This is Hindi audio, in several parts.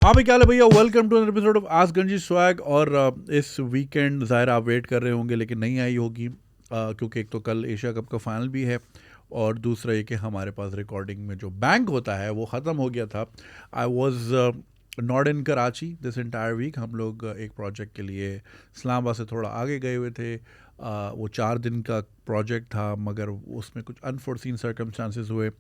हाँ भाई क्या हाल है भैया, welcome to another episode of आज गंजी स्वैग। और इस वीकेंड ज़ाहिर आप वेट कर रहे होंगे लेकिन नहीं आई होगी, क्योंकि एक तो कल एशिया कप का फाइनल भी है और दूसरा ये कि हमारे पास रिकॉर्डिंग में जो बैंक होता है वो ख़त्म हो गया था। I was not in Karachi this entire week. हम लोग एक प्रोजेक्ट के लिए इस्लामाबाद से थोड़ा आगे गए हुए थे। वो 4 दिन का प्रोजेक्ट था मगर उसमें कुछ अनफोर्सिन सर्कमस्टांसेस हुए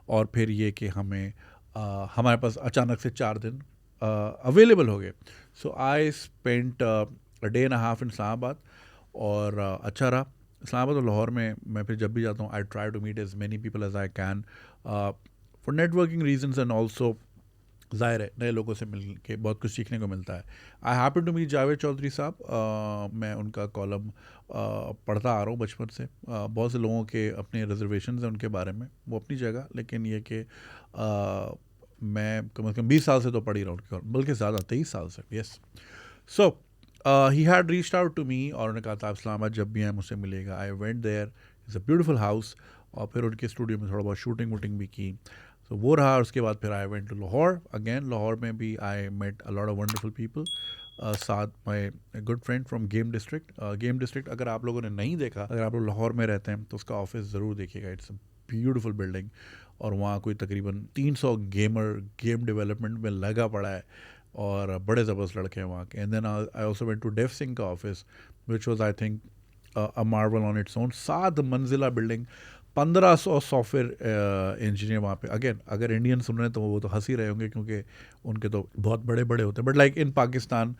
और फिर ये कि हमारे पास अचानक से 4 दिन अवेलेबल हो गए। So I spent a day and half in Islamabad और अच्छा रहा। इस्लामाबाद और लाहौर में मैं फिर जब भी जाता हूँ I try to meet as many people as I can for networking reasons and also ज़ाहिर है नए लोगों से मिल के बहुत कुछ सीखने को मिलता है। I happen to meet Javed Chaudhry sahab. मैं उनका कॉलम पढ़ता आ रहा हूँ बचपन से। बहुत से लोगों के अपने रिजर्वेशंस हैं उनके बारे में, वो अपनी जगह, लेकिन ये कि मैं कम से कम 20 साल से तो पढ़ ही रहा हूँ उनके कॉलम, बल्कि ज़्यादा 23 साल से। Yes. So he had reached out to me और उन्होंने कहा था आप इस्लामाबाद जब भी आए मुझसे मिलेगा। I went there, is a beautiful house. और फिर उनके स्टूडियो में थोड़ा बहुत शूटिंग वूटिंग भी की। तो वो रहा। उसके बाद फिर I went to Lahore again. Lahore में भी I met a lot of wonderful people. साथ my good friend from game district. Game district अगर आप लोगों ने नहीं देखा, अगर आप लोग लाहौर में रहते हैं तो उसका ऑफिस ज़रूर देखिएगा। इट्स अ ब्यूटीफुल बिल्डिंग और वहाँ कोई तकरीबन 300 गेमर गेम डेवलपमेंट में लगा पड़ा है और बड़े ज़बरदस्त लड़के हैं वहाँ के। And then I also went to Dev Singh का office which was I think a marvel on its own. 7 मंजिला बिल्डिंग, 1500 सॉफ्टवेयर इंजीनियर वहाँ पे। अगेन अगर इंडियन सुन रहे हैं तो वो तो हंस ही रहे होंगे क्योंकि उनके तो बहुत बड़े बड़े होते हैं, but like in Pakistan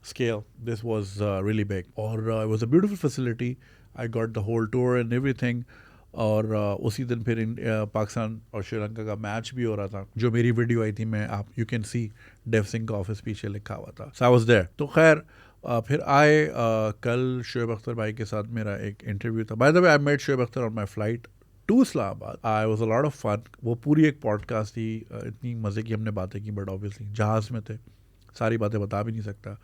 scale this was really big और it was a beautiful facility. I got the whole tour and everything. और उसी दिन फिर पाकिस्तान और श्रीलंका का मैच भी हो रहा था। जो मेरी वीडियो आई थी, मैं आप you can see Dave Singh का ऑफिस पीछे लिखा हुआ था। So I was there. तो खैर फिर आए कल शोएब अख्तर भाई के साथ मेरा एक इंटरव्यू था। By the way I met Shoaib Akhtar on my flight to Islamabad. I was a lot of fun. वो पूरी एक पॉडकास्ट थी। इतनी मज़े की हमने बातें की, बट ऑब्वियसली जहाज़ में थे, सारी बातें बता भी नहीं सकता।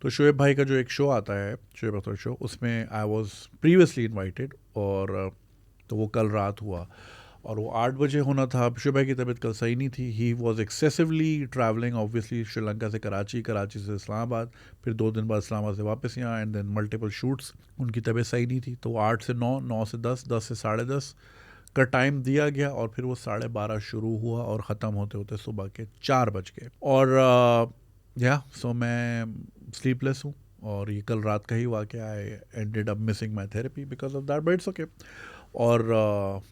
तो शोएब भाई का जो एक शो आता है शोएब अख्तर शो, उसमें आई वॉज प्रीवियसली इन्वाइटेड और तो वो कल रात हुआ और वो 8 बजे होना था। अब शोएब भाई की तबीयत कल सही नहीं थी। He was excessively travelling obviously, Sri Lanka से कराची, कराची से इस्लामाबाद, फिर 2 दिन बाद इस्लामाबाद से वापस यहाँ एंड देन मल्टीपल शूट्स। उनकी तबीयत सही नहीं थी तो 8 से 9, 9 से 10, 10 से 10:30 का टाइम दिया गया और फिर वो 12:30 शुरू हुआ और ख़त्म होते होते सुबह के 4 बज गए। और या सो मैं स्लीपलेस हूँ और ये कल रात का ही वाक़या। I ended up missing my therapy because of that, but it's okay. और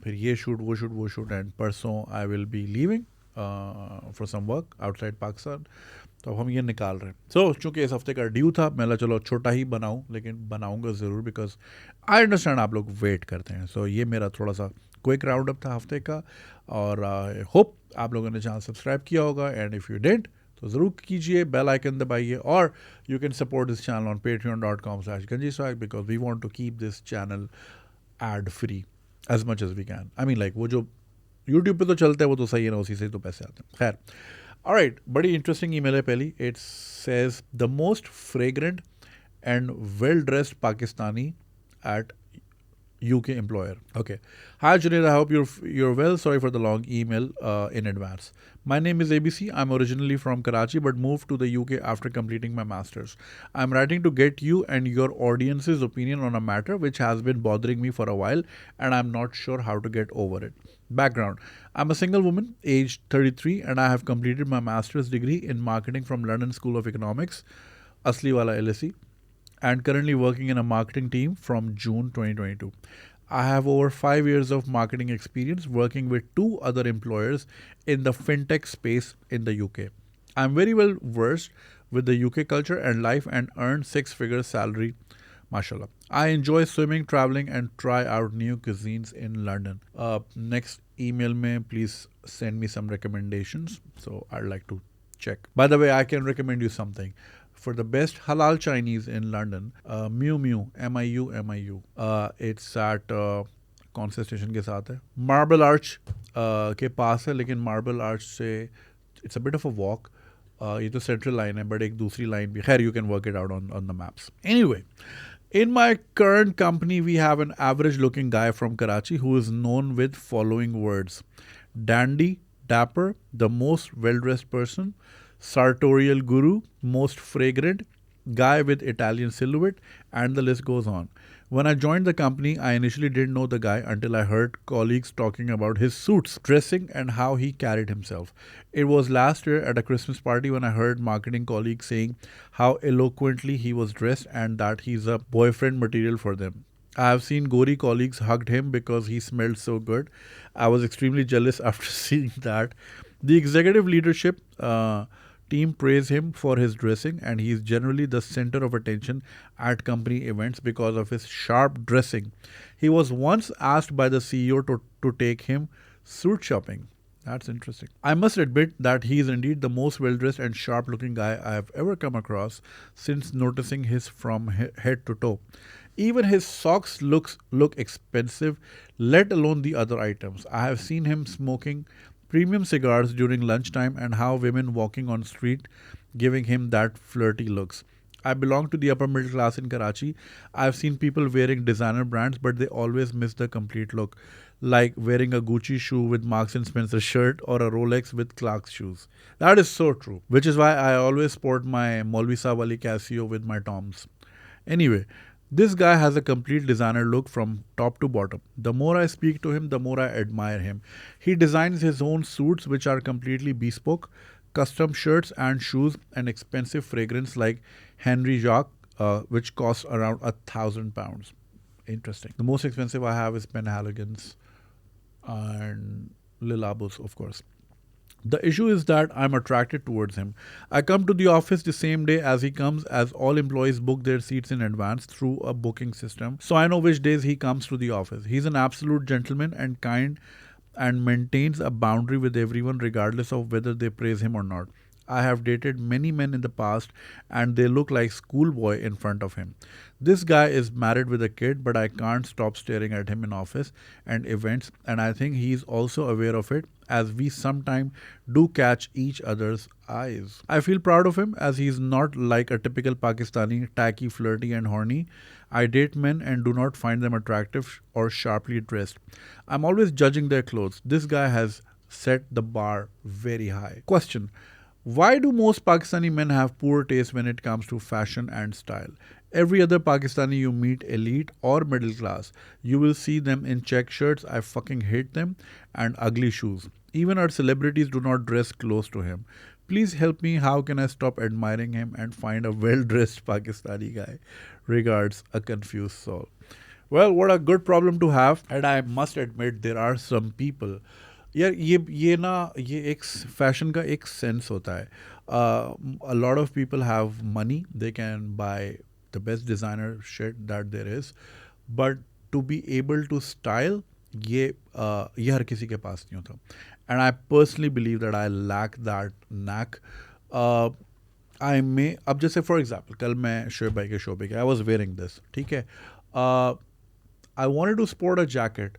फिर ये शूट वो शूट एंड परसों I will be leaving for some work outside Pakistan. तो अब हम ये निकाल रहे हैं। सो चूँकि इस हफ्ते का ड्यू था, मैं चलो छोटा ही बनाऊँ, लेकिन बनाऊँगा ज़रूर बिकॉज आई अंडरस्टैंड आप लोग वेट करते हैं। सो ये मेरा थोड़ा सा क्विक राउंड अप था हफ्ते का और आई होप आप लोगों ने चैनल सब्सक्राइब किया होगा एंड इफ़ यू डिड तो ज़रूर कीजिए, बेल आइकन दबाइए और you can support this channel on patreon.com/ganjiswag because we want to keep this channel ad free as much as we can. I mean like वो जो यूट्यूब पे तो चलता है वो तो सही है ना, उसी से तो पैसे आते हैं। खैर, ऑलराइट, बड़ी इंटरेस्टिंग ईमेल है पहली। It says the most fragrant and well dressed Pakistani at UK employer. Okay. Hi Junaid, I hope you're well. Sorry for the long email in advance. My name is ABC. I'm originally from Karachi but moved to the UK after completing my masters. I'm writing to get you and your audience's opinion on a matter which has been bothering me for a while and I'm not sure how to get over it. Background: I'm a single woman, aged 33, and I have completed my master's degree in marketing from London School of Economics, Asliwala LSE, and currently working in a marketing team from June 2022. I have over 5 years of marketing experience working with 2 other employers in the fintech space in the UK. I'm very well versed with the UK culture and life and earn 6-figure salary, mashallah. I enjoy swimming, traveling and try out new cuisines in London. Next email mein please send me some recommendations. So I'd like to check. By the way, I can recommend you something. For the best halal Chinese in London, Miu Miu, MIU, it's at कौन से स्टेशन के साथ है, मार्बल आर्च के पास है, लेकिन मार्बल आर्च से it's a bit of a walk. ये तो सेंट्रल लाइन है बट एक दूसरी लाइन भी, खैर you can work it out on the maps. Anyway, in my current company, we have an average looking guy from Karachi who is known with following words: dandy, dapper, the most well dressed person, sartorial guru, most fragrant, guy with Italian silhouette, and the list goes on. When I joined the company, I initially didn't know the guy until I heard colleagues talking about his suits, dressing, and how he carried himself. It was last year at a Christmas party when I heard marketing colleagues saying how eloquently he was dressed and that he's a boyfriend material for them. I have seen gory colleagues hugged him because he smelled so good. I was extremely jealous after seeing that. The executive leadership team praise him for his dressing, and he is generally the center of attention at company events because of his sharp dressing. He was once asked by the CEO to take him suit shopping. That's interesting. I must admit that he is indeed the most well dressed and sharp looking guy I have ever come across since noticing his from head to toe. Even his socks look expensive, let alone the other items. I have seen him smoking premium cigars during lunchtime and how women walking on street giving him that flirty looks. I belong to the upper middle class in Karachi. I've seen people wearing designer brands, but they always miss the complete look, like wearing a Gucci shoe with Marks and Spencer shirt or a Rolex with Clark's shoes. That is so true, which is why I always sport my Maulvi Saab Ali Casio with my Toms. Anyway, this guy has a complete designer look from top to bottom. The more I speak to him, the more I admire him. He designs his own suits, which are completely bespoke, custom shirts and shoes, and expensive fragrance like Henry Jacques, which costs around £1,000. Interesting. The most expensive I have is Penhaligon's and Lil Abus, of course. The issue is that I'm attracted towards him. I come to the office the same day as he comes, as all employees book their seats in advance through a booking system. So I know which days he comes to the office. He's an absolute gentleman and kind and maintains a boundary with everyone regardless of whether they praise him or not. I have dated many men in the past and they look like schoolboy in front of him. This guy is married with a kid, but I can't stop staring at him in office and events, and I think he's also aware of it as we sometimes do catch each other's eyes. I feel proud of him as he's not like a typical Pakistani, tacky, flirty, and horny. I date men and do not find them attractive or sharply dressed. I'm always judging their clothes. This guy has set the bar very high. Question: why do most Pakistani men have poor taste when it comes to fashion and style? Every other Pakistani you meet, elite or middle class, you will see them in check shirts, I fucking hate them, and ugly shoes. Even our celebrities do not dress close to him. Please help me. How can I stop admiring him and find a well dressed Pakistani guy? Regards, a confused soul. Well, what a good problem to have. And I must admit, there are some people. यार ये ना ये एक फैशन का एक सेंस होता है. A lot of people have money, they can buy the best designer shit that there is, but to be able to style, ये हर किसी के पास नहीं होता. And I personally believe that I lack that knack. I may, अब जैसे for example, कल मैं शोएब भाई के शो पे गया, I was wearing this, ठीक है. I wanted to sport a jacket.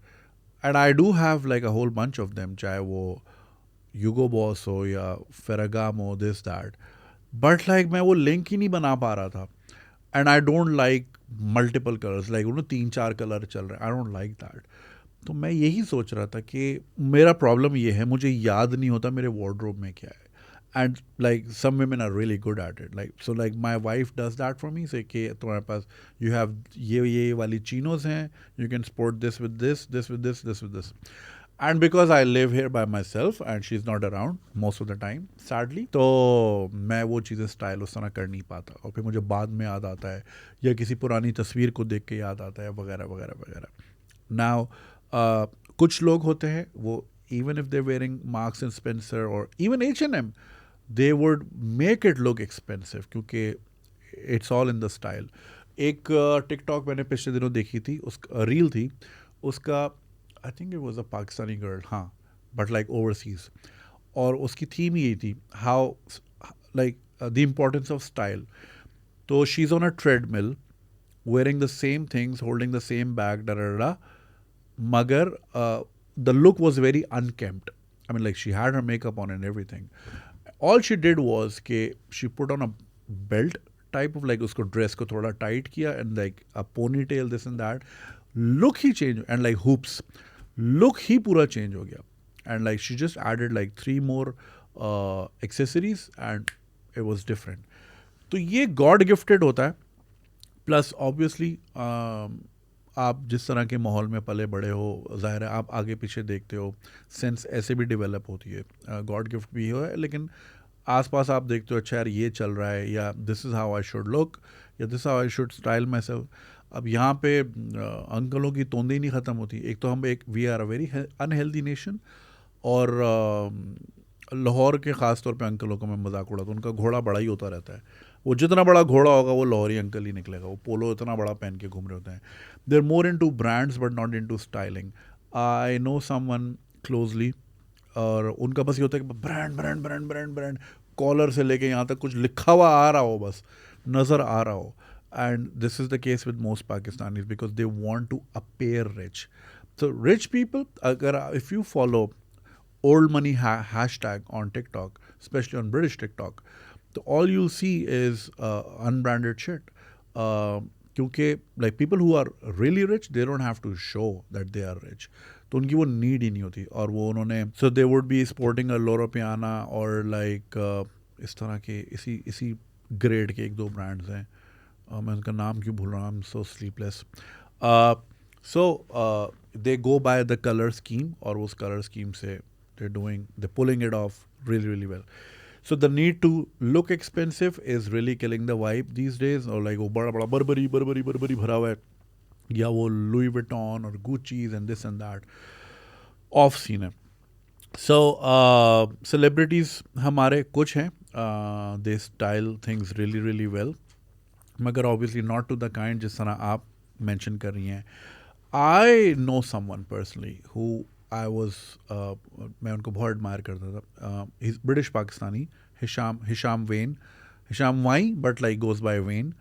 And I do have like a whole bunch of them, चाहे वो Hugo Boss हो या Ferragamo, this that. But like मैं वो link ही नहीं बना पा रहा था. And I don't like multiple colors, like 3-4 colour चल रहे हैं. I don't like that. तो मैं यही सोच रहा था कि मेरा प्रॉब्लम ये है, मुझे याद नहीं होता मेरे wardrobe में क्या है. And like some women are really good at it. Like so, like my wife does that for me. Say कि तुम्हारे पास you have ये वाली chinos हैं. You can sport this with this, this with this, this with this. And because I live here by myself and she's not around most of the time, sadly, तो मैं वो चीज़ें स्टाइल उस तरह कर नहीं पाता. और फिर मुझे बाद में याद आता है या किसी पुरानी तस्वीर को देख के याद आता है वगैरह वगैरह वगैरह. Now, कुछ लोग होते हैं वो even if they're wearing Marks and Spencer or even H&M, they would make it look expensive क्योंकि it's all in the style. एक टिकटॉक मैंने पिछले दिनों देखी थी, उसका रील थी, उसका I think it was a Pakistani girl, हाँ, but like overseas. और उसकी थीम यही थी, how like the importance of style. तो she's on a treadmill, wearing the same things, holding the same bag, da da da. मगर the look was very unkempt. I mean, like she had her makeup on and everything. All she did was कि she put on a belt type of like उसको dress को थोड़ा tight किया and like a ponytail, this and that. Look he change and like hoops. Look ही पूरा change हो गया. And like she just added like 3 more accessories and it was different. तो ये गॉड गिफ्टेड होता है. प्लस ऑब्वियसली आप जिस तरह के माहौल में पले बड़े हो, ज़ाहिर है आप आगे पीछे देखते हो, सेंस ऐसे भी डेवलप होती है. गॉड गिफ्ट भी है, लेकिन आसपास आप देखते हो अच्छा यार ये चल रहा है, या this is how I should look, या this how I should style myself. अब यहाँ पे अंकलों की तोंदी नहीं ख़त्म होती. एक तो हम एक we are a very unhealthy nation, और लाहौर के ख़ास तौर पे अंकलों का मैं मजाक उड़ाता हूँ, उनका घोड़ा बड़ा ही होता रहता है. वो जितना बड़ा घोड़ा होगा वो लाहौरी अंकल ही निकलेगा. वो पोलो इतना बड़ा पहन के घूम रहे होते हैं. They are more into brands but not into styling. I know someone closely, और उनका बस ये होता है कि brand brand brand brand brand, collar से लेके यहाँ तक कुछ लिखा हुआ आ रहा हो, बस नज़र आ रहा हो. And this is the case with most Pakistanis because they want to appear rich. So rich people, अगर if you follow old money hashtag on TikTok, especially on British TikTok, so all you'll see is unbranded shit. क्योंकि like people who are really rich, they don't have to show that they are rich. तो उनकी वो नीड ही नहीं होती. और वो उन्होंने so they would be sporting a Loro Piana or like इस तरह के इसी ग्रेड के एक दो ब्रांड्स हैं. मैं उनका नाम क्यों भूल रहा हूँ, I am so sleepless. So they go by the color scheme, और उस color scheme से they're pulling it off really really well. So the need to look expensive is really killing the vibe these days. और like वो बड़ा बड़ा बर्बरी भरा हुआ है, या वो Louis Vuitton और Gucci's and this and that off scene है. So celebrities हमारे कुछ हैं, they style things really really well, मगर obviously not to the kind जिस तरह आप mention कर रही हैं. I know someone personally who I was मैं उनको बहुत admire करता था. He's British Pakistani, Hisham Wain, but like goes by Wayne.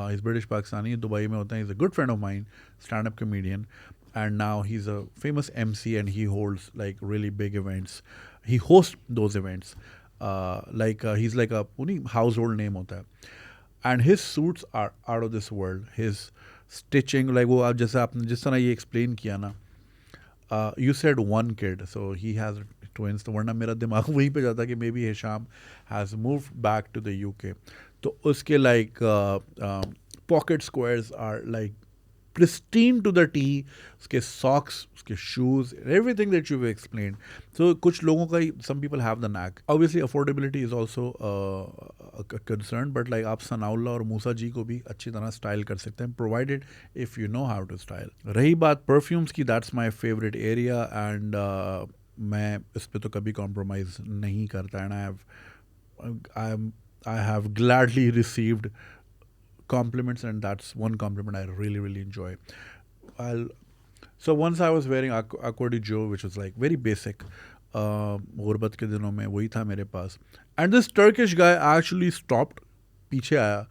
He's British Pakistani, Dubai में होता है. He's a good friend of mine, stand-up comedian, and now he's a famous MC and he holds like really big events. He hosts those events. He's like a household name होता है. And his suits are out of this world. His stitching, like वो आप जैसे आपने जिस तरह ये एक्सप्लेन किया ना, you said one kid, so he has twins. तो वरना मेरा दिमाग वहीं पे जाता कि maybe Hisham has moved back to the UK. तो उसके like pocket squares are like pristine to the T. उसके socks, उसके shoes, everything that you've explained. So कुछ लोगों का some people have the knack. Obviously affordability is also a concern, but like आप सनाउल्ला और मूसा जी को भी अच्छी तरह स्टाइल कर सकते हैं, provided if you know how to style. रही बात perfumes की, that's my favorite area, and मैं इस पे तो कभी compromise नहीं करता. And I have gladly received compliments, and that's one compliment I really really enjoy. So once I was wearing Aqua di Gio, which was like very basic. गुर्बत के दिनों में वही था मेरे पास. And this Turkish guy actually stopped, पीछे आया,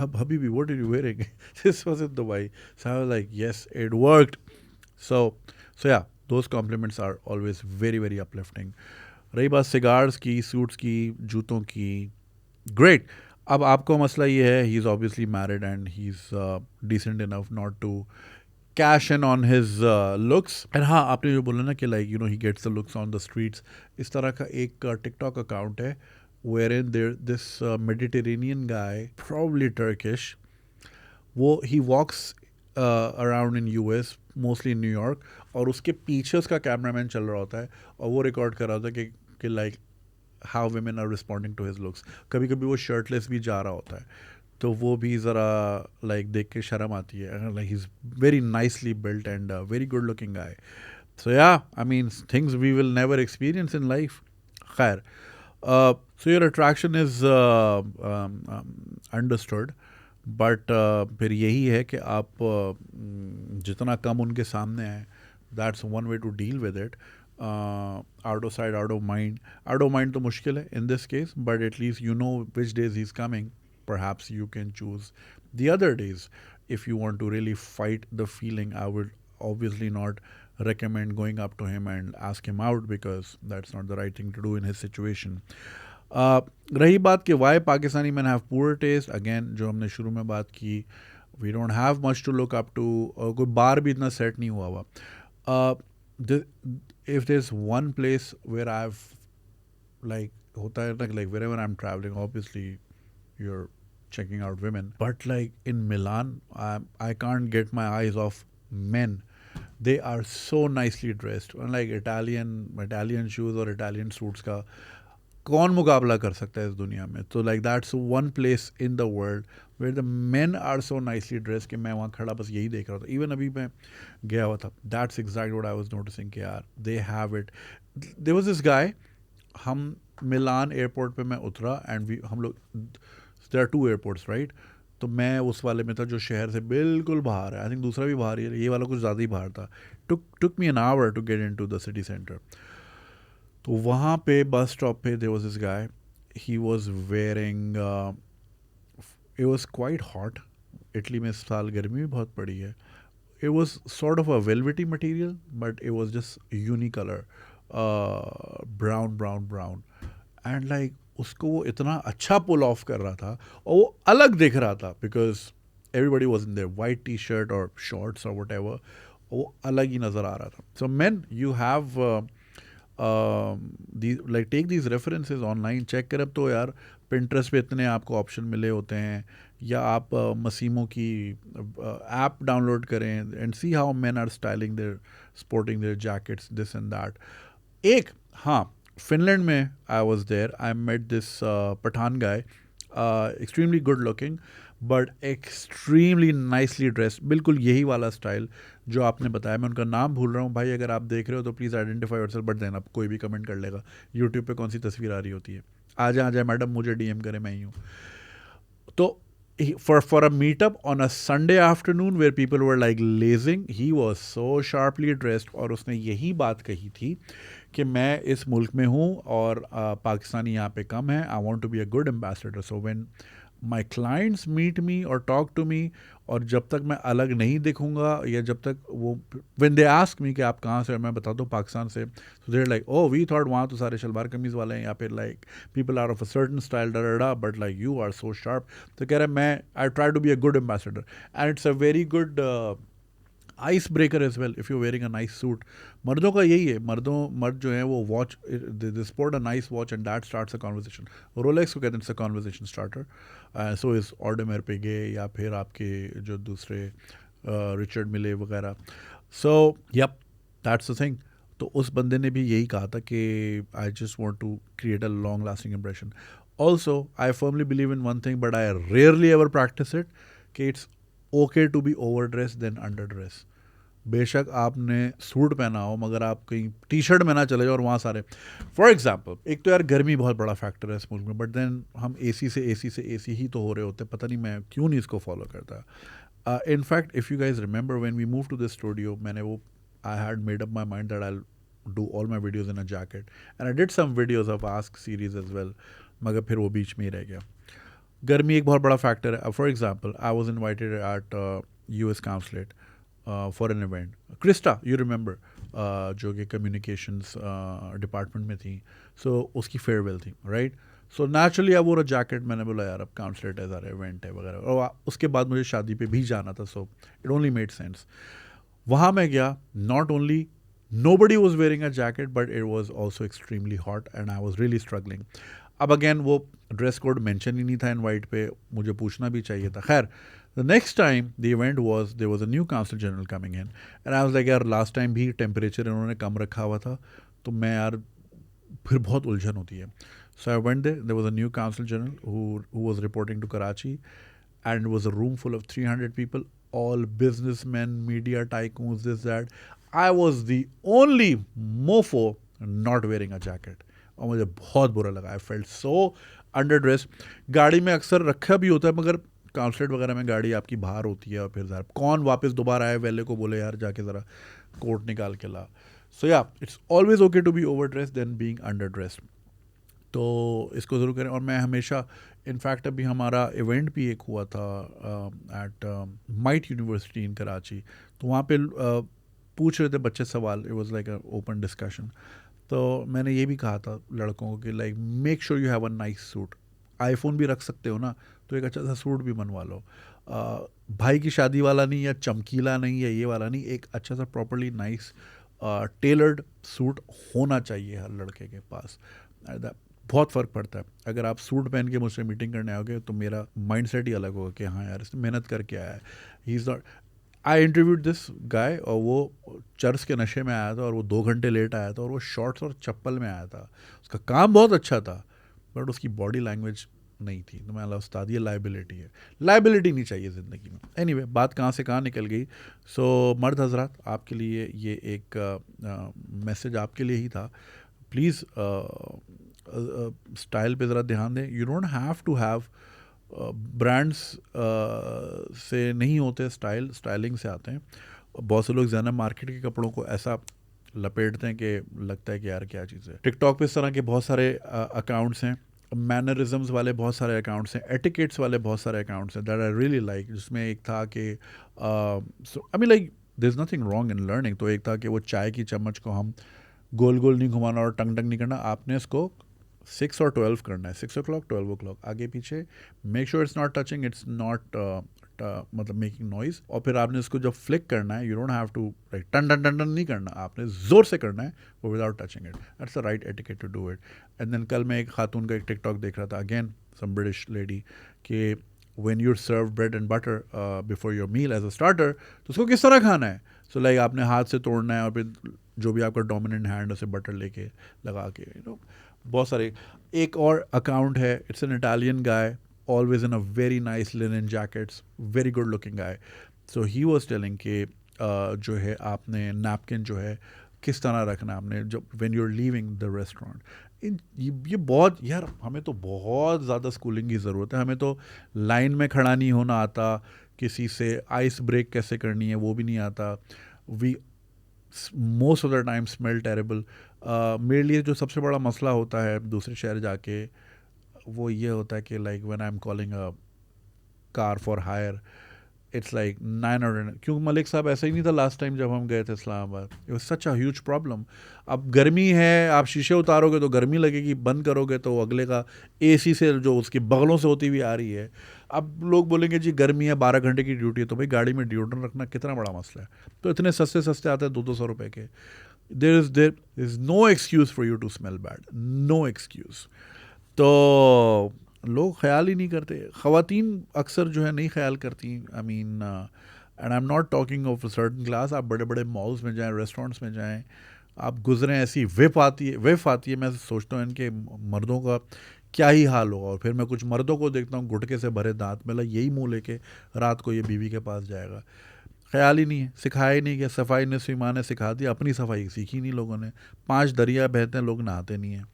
Habibi, what are you wearing? This was in Dubai. So I was like, yes, it worked. So yeah, those compliments are always very very uplifting. रही बात सिगार्स की, सूट्स की, जूतों की, great. अब आपको मसला ये है, he is obviously married and he is decent enough not to cash in on his looks. And हाँ, आपने जो बोला ना कि like you know he gets the looks on the streets, इस तरह का एक टिकटॉक अकाउंट है wherein this Mediterranean guy, probably Turkish, he walks around in US, mostly in New York, और उसके पीछे उसका कैमरामैन चल रहा होता है और वो रिकॉर्ड कर रहा होता है कि like how women are responding to his looks. कभी कभी वो शर्टलेस भी जा रहा होता है, तो वो भी ज़रा लाइक देख के शर्म आती है. Like he is very nicely built and very good looking guy. So yeah, I mean, things we will never experience in life. Khair. So your attraction is understood, but फिर यही है कि आप जितना कम उनके सामने आए, that's one way to deal with it. Out of sight, out of mind. Out of mind तो मुश्किल है in this case, but at least you know which days he's coming. Perhaps you can choose the other days. If you want to really fight the feeling, I would obviously not recommend going up to him and ask him out, because that's not the right thing to do in his situation. रही बात कि why Pakistani men have poor taste, again जो हमने शुरू में बात की, we don't have much to look up to. कोई बार भी इतना सेट नहीं हुआ हुआ. If there's one place where I've like होता है ना, like wherever I'm traveling, obviously you're checking out women, but like in Milan, I can't get my eyes off men. They are so nicely dressed, unlike Italian shoes और Italian suits का कौन मुकाबला कर सकता है इस दुनिया में. तो like that's one place in the world where the men are so nicely dress कि मैं वहाँ खड़ा बस यही देख रहा था. इवन अभी मैं गया हुआ था, that's exact what I was noticing कि यार they have it. There was this guy, हम मिलान एयरपोर्ट पे मैं उतरा एंड वी हम लोग, there are two airports right. तो मैं उस वाले में था जो शहर से बिल्कुल बाहर है. आई थिंक दूसरा भी बाहर ही है, ये वाला कुछ ज़्यादा ही बाहर था. Took me an hour to get into the city centre. तो वहाँ पे बस स्टॉप पे there was this guy, he was wearing, it was quite hot. Italy में इस साल गर्मी भी बहुत पड़ी है. It was sort of a velvety material, but it was just unicolor, brown, and like उसको वो इतना अच्छा pull off कर रहा था और वो अलग दिख रहा था because everybody was in their white t-shirt or shorts or whatever. वो अलग ही नज़र आ रहा था. So men, you have these, like take these references online, check कर. अब तो यार Pinterest पे इतने आपको ऑप्शन मिले होते हैं, या आप मसीमो की ऐप डाउनलोड करें and see how men are styling their, sporting their jackets, this and that. एक हाँ, फिनलैंड में I was there, I met this Pathan guy, extremely good looking but extremely nicely dressed. बिल्कुल यही वाला स्टाइल जो आपने बताया. मैं उनका नाम भूल रहा हूँ भाई, अगर आप देख रहे हो तो please identify yourself. But then आप कोई भी कमेंट कर लेगा यूट्यूब पे कौन सी तस्वीर आ रही होती है. आ जाए मैडम, मुझे डीएम करें, मैं ही हूँ. तो for a meetup on a Sunday afternoon where people were like lazing, he was so sharply dressed. और उसने यही बात कही थी कि मैं इस मुल्क में हूँ और पाकिस्तानी यहाँ पे कम है. I want to be a good ambassador. So when my clients meet me or talk to me, और जब तक मैं अलग नहीं दिखूंगा, या जब तक वो when they ask me कि आप कहाँ से, मैं बता दूँ पाकिस्तान से, so they're like, oh we thought वहाँ तो सारे शलवार कमीज़ वाले हैं, या फिर like people are of a certain style da but like you are so sharp. तो कह रहा है मैं I try to be a good ambassador and it's a very good ice breaker as well if you wearing a nice suit. मर्दों का यही है, मर्द जो है वो watch, they sport a nice watch and that starts a conversation. Rolex को कहते हैं it's a conversation starter. So is ऑर्डमेर पे गए, या फिर आपके जो दूसरे रिचर्ड मिले वगैरह. So yup, that's the thing. तो उस बंदे ने भी यही कहा था कि I just want to create a long lasting impression. Also I firmly believe in one thing but I rarely ever practice it, कि it's okay to be over dress than under dress. बेशक आपने सूट पहना हो, मगर आप कहीं टी शर्ट में ना चले जाओ और वहाँ सारे, फॉर एग्जांपल, एक तो यार गर्मी बहुत बड़ा फैक्टर है इस मुल्क में, बट देन हम एसी ही तो हो रहे होते. पता नहीं मैं क्यों नहीं इसको फॉलो करता. In fact if you guys remember when we move to this studio, मैंने वो, I had made up my mind that I do all my videos in a jacket and I did some videos of ask series as well, मगर फिर वो बीच में ही रह गया. गर्मी एक बहुत बड़ा फैक्टर है. For example, I was invited at US consulate for an event. Krista, you remember, जो कि कम्युनिकेशंस डिपार्टमेंट में थी. सो उसकी फेयरवेल थी, राइट. सो नेचुरली अब वो जैकेट, मैंने बोला यार अब काउंसलेट है, सारा इवेंट है वगैरह, और उसके बाद मुझे शादी पे भी जाना था. So it only made sense. वहाँ मैं गया, not only nobody was wearing a jacket, but it was also extremely hot and I was really struggling. अब अगेन वो ड्रेस कोड मेंशन ही नहीं था इनवाइट पे, मुझे पूछना भी चाहिए था. खैर, the next time the event was, there was a new council general coming in and I was like यार लास्ट टाइम भी टेम्परेचर इन्होंने कम रखा हुआ था, तो मैं यार फिर बहुत उलझन होती है. So I went there was a new council general who was reporting to Karachi, and it was a room full of 300 people, all businessmen, media tycoons, this, that. I was the only mofo not wearing a jacket. और मुझे बहुत बुरा लगा. I felt so under dress. गाड़ी में अक्सर रखा भी होता है, मगर काउंसलेट वगैरह में गाड़ी आपकी बाहर होती है, और फिर ज़रा कौन वापस दोबारा आए, वेले को बोले यार जाके ज़रा कोट निकाल के ला. So yeah, it's always okay to be over dress then being under dress. तो इसको ज़रूर करें. और मैं हमेशा, इनफैक्ट अभी हमारा इवेंट भी एक हुआ था एट माइट यूनिवर्सिटी इन कराची. तो वहाँ पे पूछ रहे थे बच्चे सवाल, it was like a open discussion. तो मैंने ये भी कहा था लड़कों को कि like make sure you have a nice suit. IPhone भी रख सकते हो ना, तो एक अच्छा सा सूट भी बनवा लो. भाई की शादी वाला नहीं, या चमकीला नहीं, या ये वाला नहीं, एक अच्छा सा प्रॉपरली नाइस टेलर्ड सूट होना चाहिए हर लड़के के पास. बहुत फ़र्क पड़ता है। अगर आप सूट पहन के मुझसे मीटिंग करने आओगे तो मेरा माइंडसेट ही अलग होगा कि हाँ यार इसने मेहनत करके आया है। He is not, I interviewed this guy और वो चर्च के नशे में आया था और वो 2 घंटे लेट आया था और वो शॉर्ट्स और चप्पल में आया था। उसका काम बहुत अच्छा था बट उसकी बॉडी लैंग्वेज नहीं थी। तो मैं उस्ताद ये लाइबिलिटी है, लाइबिलिटी नहीं चाहिए ज़िंदगी में। एनीवे बात कहाँ से कहाँ निकल गई। सो मर्द हजरात, आपके लिए ये एक मैसेज आपके लिए ही था। प्लीज़ स्टाइल पे ज़रा ध्यान दें। You don't have to have brands से नहीं होते, स्टाइलिंग से आते हैं। बहुत से लोग ज़्यादा मार्केट के कपड़ों को ऐसा लपेटते हैं कि लगता है कि यार क्या चीज़ है। टिकटॉक पे इस तरह के बहुत सारे अकाउंट्स हैं, मैनरिज्म्स वाले बहुत सारे अकाउंट्स हैं, एटिकेट्स वाले बहुत सारे अकाउंट्स हैं दैट आई रियली लाइक। जिसमें एक था कि I mean like there is nothing wrong in learning. तो एक था कि वो चाय की चम्मच को हम गोल गोल नहीं घुमाना और टंग टंग नहीं करना, आपने इसको 6 और 12 करना है, 6 o'clock 12 o'clock आगे पीछे, make sure it's not touching, it's not मतलब मेकिंग नॉइज। और फिर आपने इसको जब फ्लिक करना है, you don't have to like टन टन टन टन नहीं करना, आपने ज़ोर से करना है वो without touching it. That's the right etiquette to do it. And then कल मैं एक खातून का एक टिकटॉक देख रहा था, अगेन सम ब्रिटिश लेडी, कि when you serve bread and butter before your meal as a starter, तो उसको किस तरह खाना है। सो लाइक आपने हाथ से तोड़ना है और फिर जो भी आपका डोमिनेंट हैंड उसे बटर लेके लगा के, यू नो। बहुत सारे, एक और अकाउंट है, it's an Italian guy, always in a very nice linen jackets, very good looking guy. So he was telling कि जो है आपने नैपकिन जो है किस तरह रखना है आपने जब when you are leaving the restaurant. ये बहुत यार, हमें तो बहुत ज़्यादा स्कूलिंग की ज़रूरत है। हमें तो लाइन में खड़ा नहीं होना आता, किसी से आइस ब्रेक कैसे करनी है वो भी नहीं आता। We most of the time smell terrible. मेरे लिए जो सबसे बड़ा मसला होता है दूसरे शहर जाके, वो ये होता है कि like when I am calling a car for hire, it's like 900, क्योंकि मलिक साहब ऐसा ही नहीं था लास्ट टाइम जब हम गए थे Islamabad. It was such a huge problem. अब गर्मी है, आप शीशे उतारोगे तो गर्मी लगेगी, बंद करोगे तो अगले का एसी से जो उसकी बगलों से होती हुई आ रही है। अब लोग बोलेंगे जी गर्मी है, 12 घंटे की ड्यूटी है, तो भाई गाड़ी में डिओड्रेंट रखना कितना बड़ा मसला है। तो इतने सस्ते सस्ते आते हैं 200-200 रुपए के। There is no excuse for you to smell bad, no excuse. तो लोग ख्याल ही नहीं करते, ख़वातीन अक्सर जो है नहीं ख्याल करती। I mean and I am not talking of a certain class. आप बड़े बड़े मॉल्स में जाएं, रेस्टोरेंट्स में जाएं, आप गुजरें, ऐसी विफ आती है। मैं सोचता हूँ इनके मर्दों का क्या ही हाल होगा। और फिर मैं कुछ मर्दों को देखता हूँ गुटके से भरे दांत, मतलब यही मुंह लेके रात को ये बीवी के पास जाएगा। ख्याल ही नहीं है, सिखाया ही नहीं कि सफाई ने सीमा ने सिखा दिया, अपनी सफाई सीखी नहीं लोगों ने। 5 दरिया बहते हैं, लोग नहाते नहीं हैं।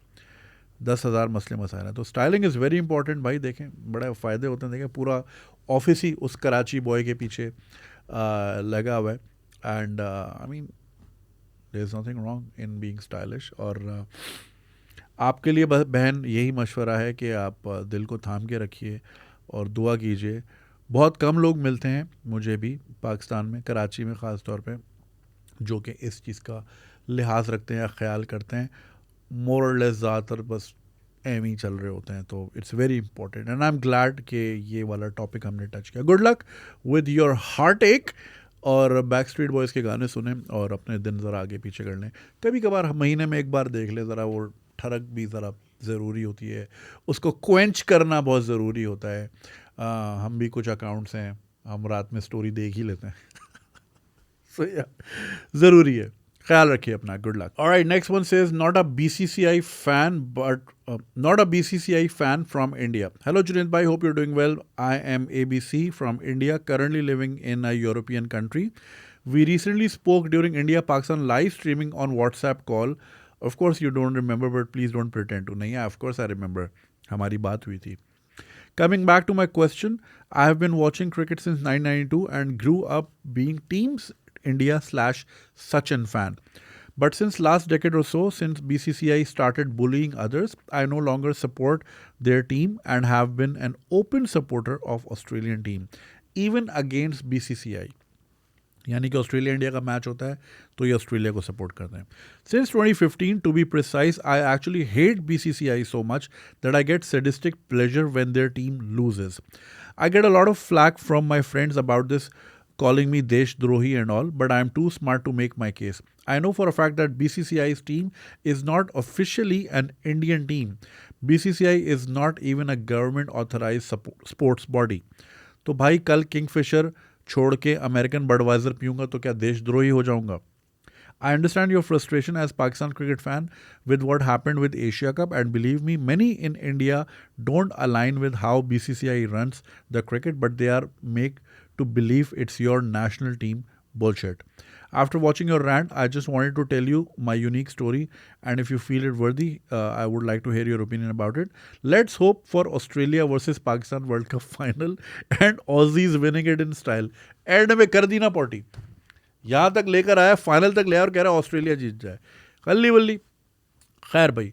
10,000 मसले मसाइल हैं। तो स्टाइलिंग इज़ वेरी इंपॉर्टेंट भाई। देखें बड़े फ़ायदे होते हैं। देखें पूरा ऑफिस ही उस कराची बॉय के पीछे लगा हुआ है। And I mean there is nothing wrong in being stylish. और आपके लिए बहन यही मशवरा है कि आप दिल को थाम के रखिए और दुआ कीजिए। बहुत कम लोग मिलते हैं मुझे भी पाकिस्तान में, कराची में ख़ास तौर पे, जो कि इस चीज़ का लिहाज रखते हैं या ख्याल करते हैं। मोर और लेस ज़्यादातर बस एम ही चल रहे होते हैं। तो it's very important and I am glad कि ये वाला टॉपिक हमने टच किया। Good luck with your heart एक। और बैक स्ट्रीट बॉयज़ के गाने सुने और अपने दिन ज़रा आगे पीछे कर लें। कभी कभार महीने में एक बार देख ले ज़रा, वो ठरक भी ज़रा ज़रूरी होती है, उसको क्वेंच करना बहुत ज़रूरी होता है। हम भी कुछ अकाउंट्स हैं, हम रात में स्टोरी देख ही लेते हैं। सो या ज़रूरी है। ख्याल रखिए अपना। Good luck. Alright, next one says not a BCCI fan but not a BCCI fan from India. Hello Junaid bhai, hope you're doing well. I am ABC from India, currently living in a European country. We recently spoke during India Pakistan live streaming on WhatsApp call. Of course you don't remember, but please don't pretend to. नहीं, of course I remember. हमारी बात हुई थी. Coming back to my question, I have been watching cricket since 1992 and grew up being Teams India/Sachin fan. But since last decade or so, since BCCI started bullying others, I no longer support their team and have been an open supporter of Australian team, even against BCCI. यानी कि ऑस्ट्रेलिया इंडिया का मैच होता है तो ये ऑस्ट्रेलिया को सपोर्ट करते हैं. Since 2015, to be precise, I actually hate BCCI so much that I get sadistic pleasure when their team loses. I get a lot of flack from my friends about this, calling me Deshdrohi and all, but I am too smart to make my case. I know for a fact that BCCI's team is not officially an Indian team. BCCI is not even a government authorise sports body. तो भाई कल किंगफिशर छोड़ के अमेरिकन बडवाइजर पीऊंगा तो क्या देशद्रोही हो जाऊंगा? I understand your frustration as Pakistan cricket fan with what happened with Asia Cup, and believe me, many in India don't align with how BCCI runs the cricket, but they are make to believe it's your national team bullshit. After watching your rant, I just wanted to tell you my unique story, and if you feel it worthy, I would like to hear your opinion about it. Let's hope for Australia versus Pakistan World Cup final and Aussies winning it in style. End में कर दी ना पॉटी, यहाँ तक लेकर आया, फाइनल तक ले आया और कह रहा है ऑस्ट्रेलिया जीत जाए, कल्ली वल्ली. खैर भाई,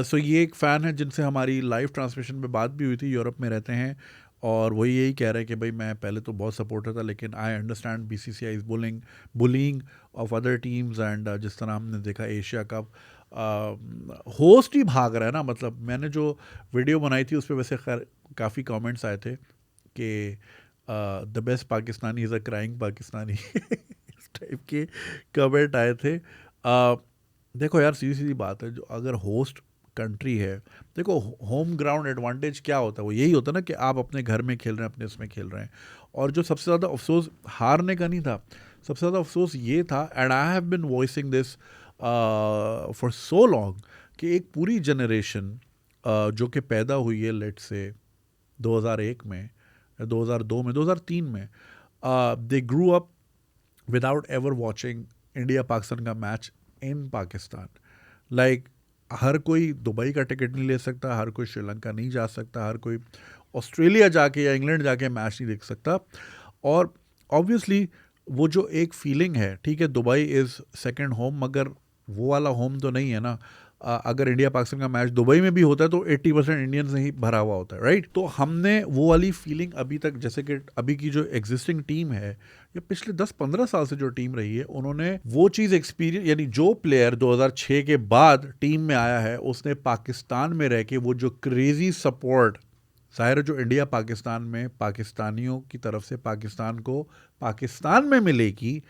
सो ये एक फ़ैन है जिनसे हमारी लाइव ट्रांसमिशन पे बात भी हुई थी, यूरोप में रहते हैं, और वही यही कह रहे हैं कि भाई मैं पहले तो बहुत सपोर्टर था, लेकिन I understand BCCI is bullying of other teams, and जिस तरह हमने देखा एशिया कप होस्ट ही भाग रहा है ना. मतलब मैंने जो वीडियो बनाई थी उस पर वैसे खैर काफ़ी कमेंट्स आए थे कि the best Pakistani is a crying Pakistani इस टाइप के कमेंट आए थे. देखो यार, सीधी सीधी बात है, जो अगर होस्ट कंट्री है, देखो होम ग्राउंड एडवांटेज क्या होता है, वो यही होता है ना कि आप अपने घर में खेल रहे हैं, अपने उसमें खेल रहे हैं. और जो सबसे ज़्यादा अफसोस हारने का नहीं था, सबसे ज़्यादा अफसोस ये था, and I have been voicing this for so long, कि एक पूरी जनरेशन जो कि पैदा हुई है लेट से 2001 में, 2002 में, 2003 में, they grew up without ever watching India Pakistan का मैच इन पाकिस्तान. लाइक हर कोई दुबई का टिकट नहीं ले सकता, हर कोई श्रीलंका नहीं जा सकता, हर कोई ऑस्ट्रेलिया जाके या इंग्लैंड जाके मैच नहीं देख सकता. और ऑब्वियसली वो जो एक फीलिंग है, ठीक है दुबई इज़ सेकंड होम, मगर वो वाला होम तो नहीं है ना. अगर इंडिया पाकिस्तान का मैच दुबई में भी होता है तो 80% इंडियंस ही भरा हुआ होता है, राइट. तो हमने वो वाली फीलिंग अभी तक, जैसे कि अभी की जो एग्जिस्टिंग टीम है या पिछले 10-15 साल से जो टीम रही है, उन्होंने वो चीज़ एक्सपीरियंस, यानी जो प्लेयर 2006 के बाद टीम में आया है उसने पाकिस्तान में रह के वो जो क्रेजी सपोर्ट, ज़ाहिर है जो इंडिया पाकिस्तान में पाकिस्तानियों की तरफ से पाकिस्तान को पाकिस्तान में मिलेगी,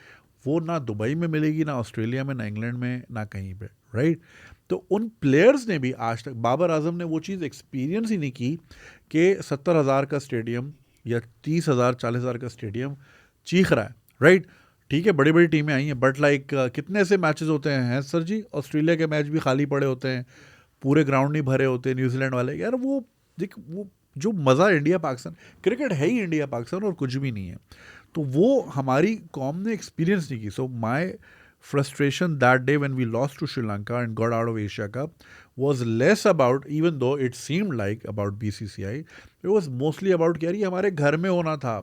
वो ना दुबई में मिलेगी, ना ऑस्ट्रेलिया में, ना इंग्लैंड में, ना कहीं पे, राइट. तो उन प्लेयर्स ने भी आज तक, बाबर आजम ने वो चीज़ एक्सपीरियंस ही नहीं की कि 70,000 का स्टेडियम या 30,000 40,000 का स्टेडियम चीख रहा है, राइट. ठीक है बड़ी बड़ी टीमें आई हैं, बट लाइक कितने ऐसे मैचेस होते हैं सर जी, ऑस्ट्रेलिया के मैच भी खाली पड़े होते हैं, पूरे ग्राउंड नहीं भरे होते, न्यूजीलैंड वाले. यार वो देख, वो जो मज़ा इंडिया पाकिस्तान, क्रिकेट है ही इंडिया पाकिस्तान और कुछ भी नहीं है, तो वो हमारी कौम ने एक्सपीरियंस नहीं की. सो माई frustration that day when we lost to Sri Lanka and got out of Asia Cup was less about, even though it seemed like about BCCI, it was mostly about कि यार ये हमारे घर में होना था.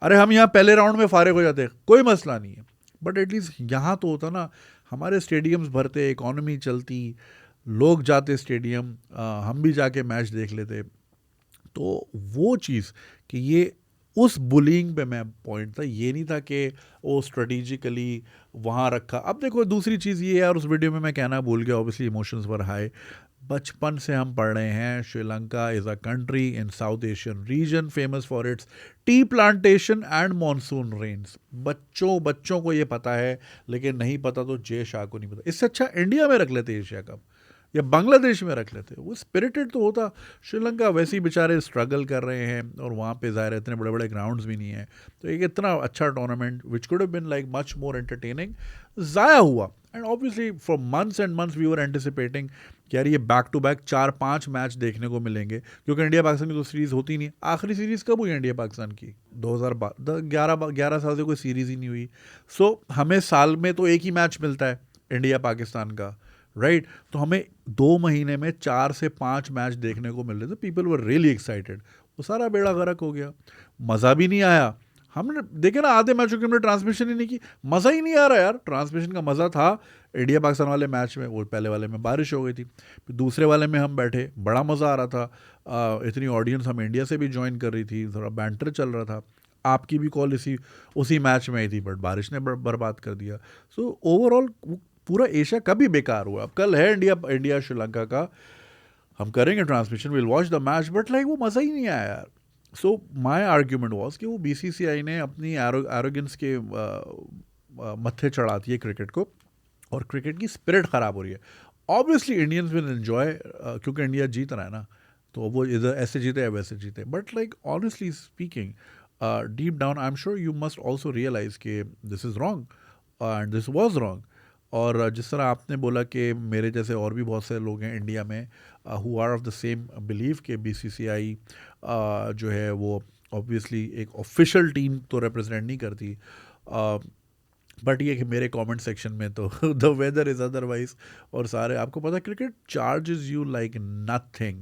अरे हम यहाँ पहले राउंड में फारिग हो जाते, कोई मसला नहीं है, बट एटलीस्ट यहाँ तो होता ना, हमारे स्टेडियम्स भरते, इकोनॉमी चलती, लोग जाते स्टेडियम, हम भी जाके मैच देख लेते. तो वो चीज़ कि ये उस बुलिंग पे मैं पॉइंट था, ये नहीं था कि वो स्ट्रेटेजिकली वहाँ रखा. अब देखो दूसरी चीज़ ये है, और उस वीडियो में मैं कहना भूल गया, ऑब्वियसली इमोशंस वर हाई. बचपन से हम पढ़ रहे हैं Sri Lanka is a country in south Asian region famous for its tea plantation and monsoon rains. बच्चों को ये पता है, लेकिन नहीं पता तो जय शाह को नहीं पता. इससे अच्छा इंडिया में रख लेते एशिया कप या बांग्लादेश में रख लेते, वो स्पिरिटेड तो होता. श्रीलंका वैसे ही बेचारे स्ट्रगल कर रहे हैं, और वहाँ पे ज़ाहिर इतने बड़े बड़े ग्राउंड्स भी नहीं हैं, तो एक इतना अच्छा tournament which could have been like much more entertaining ज़ाया हुआ. And obviously for months and months we were anticipating कि यार ये बैक टू बैक 4-5 मैच देखने को मिलेंगे, क्योंकि इंडिया पाकिस्तान की तो सीरीज़ होती नहीं. आखिरी सीरीज़ कब हुई इंडिया पाकिस्तान की? 2011 साल से कोई सीरीज़ ही नहीं हुई. सो हमें साल में तो एक ही मैच मिलता है इंडिया पाकिस्तान का, राइट. तो हमें 2 महीने में 4 से 5 मैच देखने को मिल रहे थे. People were really excited. वो सारा बेड़ा गर्क हो गया, मज़ा भी नहीं आया. हमने देखे ना आधे मैचों की हमने ट्रांसमिशन ही नहीं की, मज़ा ही नहीं आ रहा यार. ट्रांसमिशन का मज़ा था इंडिया पाकिस्तान वाले मैच में, वो पहले वाले में बारिश हो गई थी, फिर दूसरे वाले में हम बैठे, बड़ा मज़ा आ रहा था. इतनी ऑडियंस हम इंडिया से भी ज्वाइन कर रही थी, थोड़ा बैंटर चल रहा था. आपकी भी कॉल उसी मैच में आई थी, बट बारिश ने बर्बाद कर दिया. सो ओवरऑल पूरा एशिया कभी बेकार हुआ. अब कल है इंडिया श्रीलंका का, हम करेंगे transmission, will watch the match, but like वो मज़ा ही नहीं आया यार. सो माई आर्ग्यूमेंट वॉज कि वो BCCI ने अपनी एरोगेंस के मत्थे चढ़ाती है क्रिकेट को, और क्रिकेट की स्पिरिट ख़राब हो रही है. ऑब्वियसली इंडियंस विल एंजॉय क्योंकि इंडिया जीत रहा है ना, तो वो इधर ऐसे जीते या वैसे जीते, but like honestly speaking deep down I am sure you must also realise कि this is wrong and this was wrong. और जिस तरह आपने बोला कि मेरे जैसे और भी बहुत से लोग हैं इंडिया में who are of the same believe के BCCI जो है वो ऑब्वियसली एक ऑफिशियल टीम तो रिप्रेजेंट नहीं करती, बट ये कि मेरे कमेंट सेक्शन में तो द वेदर इज़ अदरवाइज, और सारे आपको पता है cricket charges you like nothing,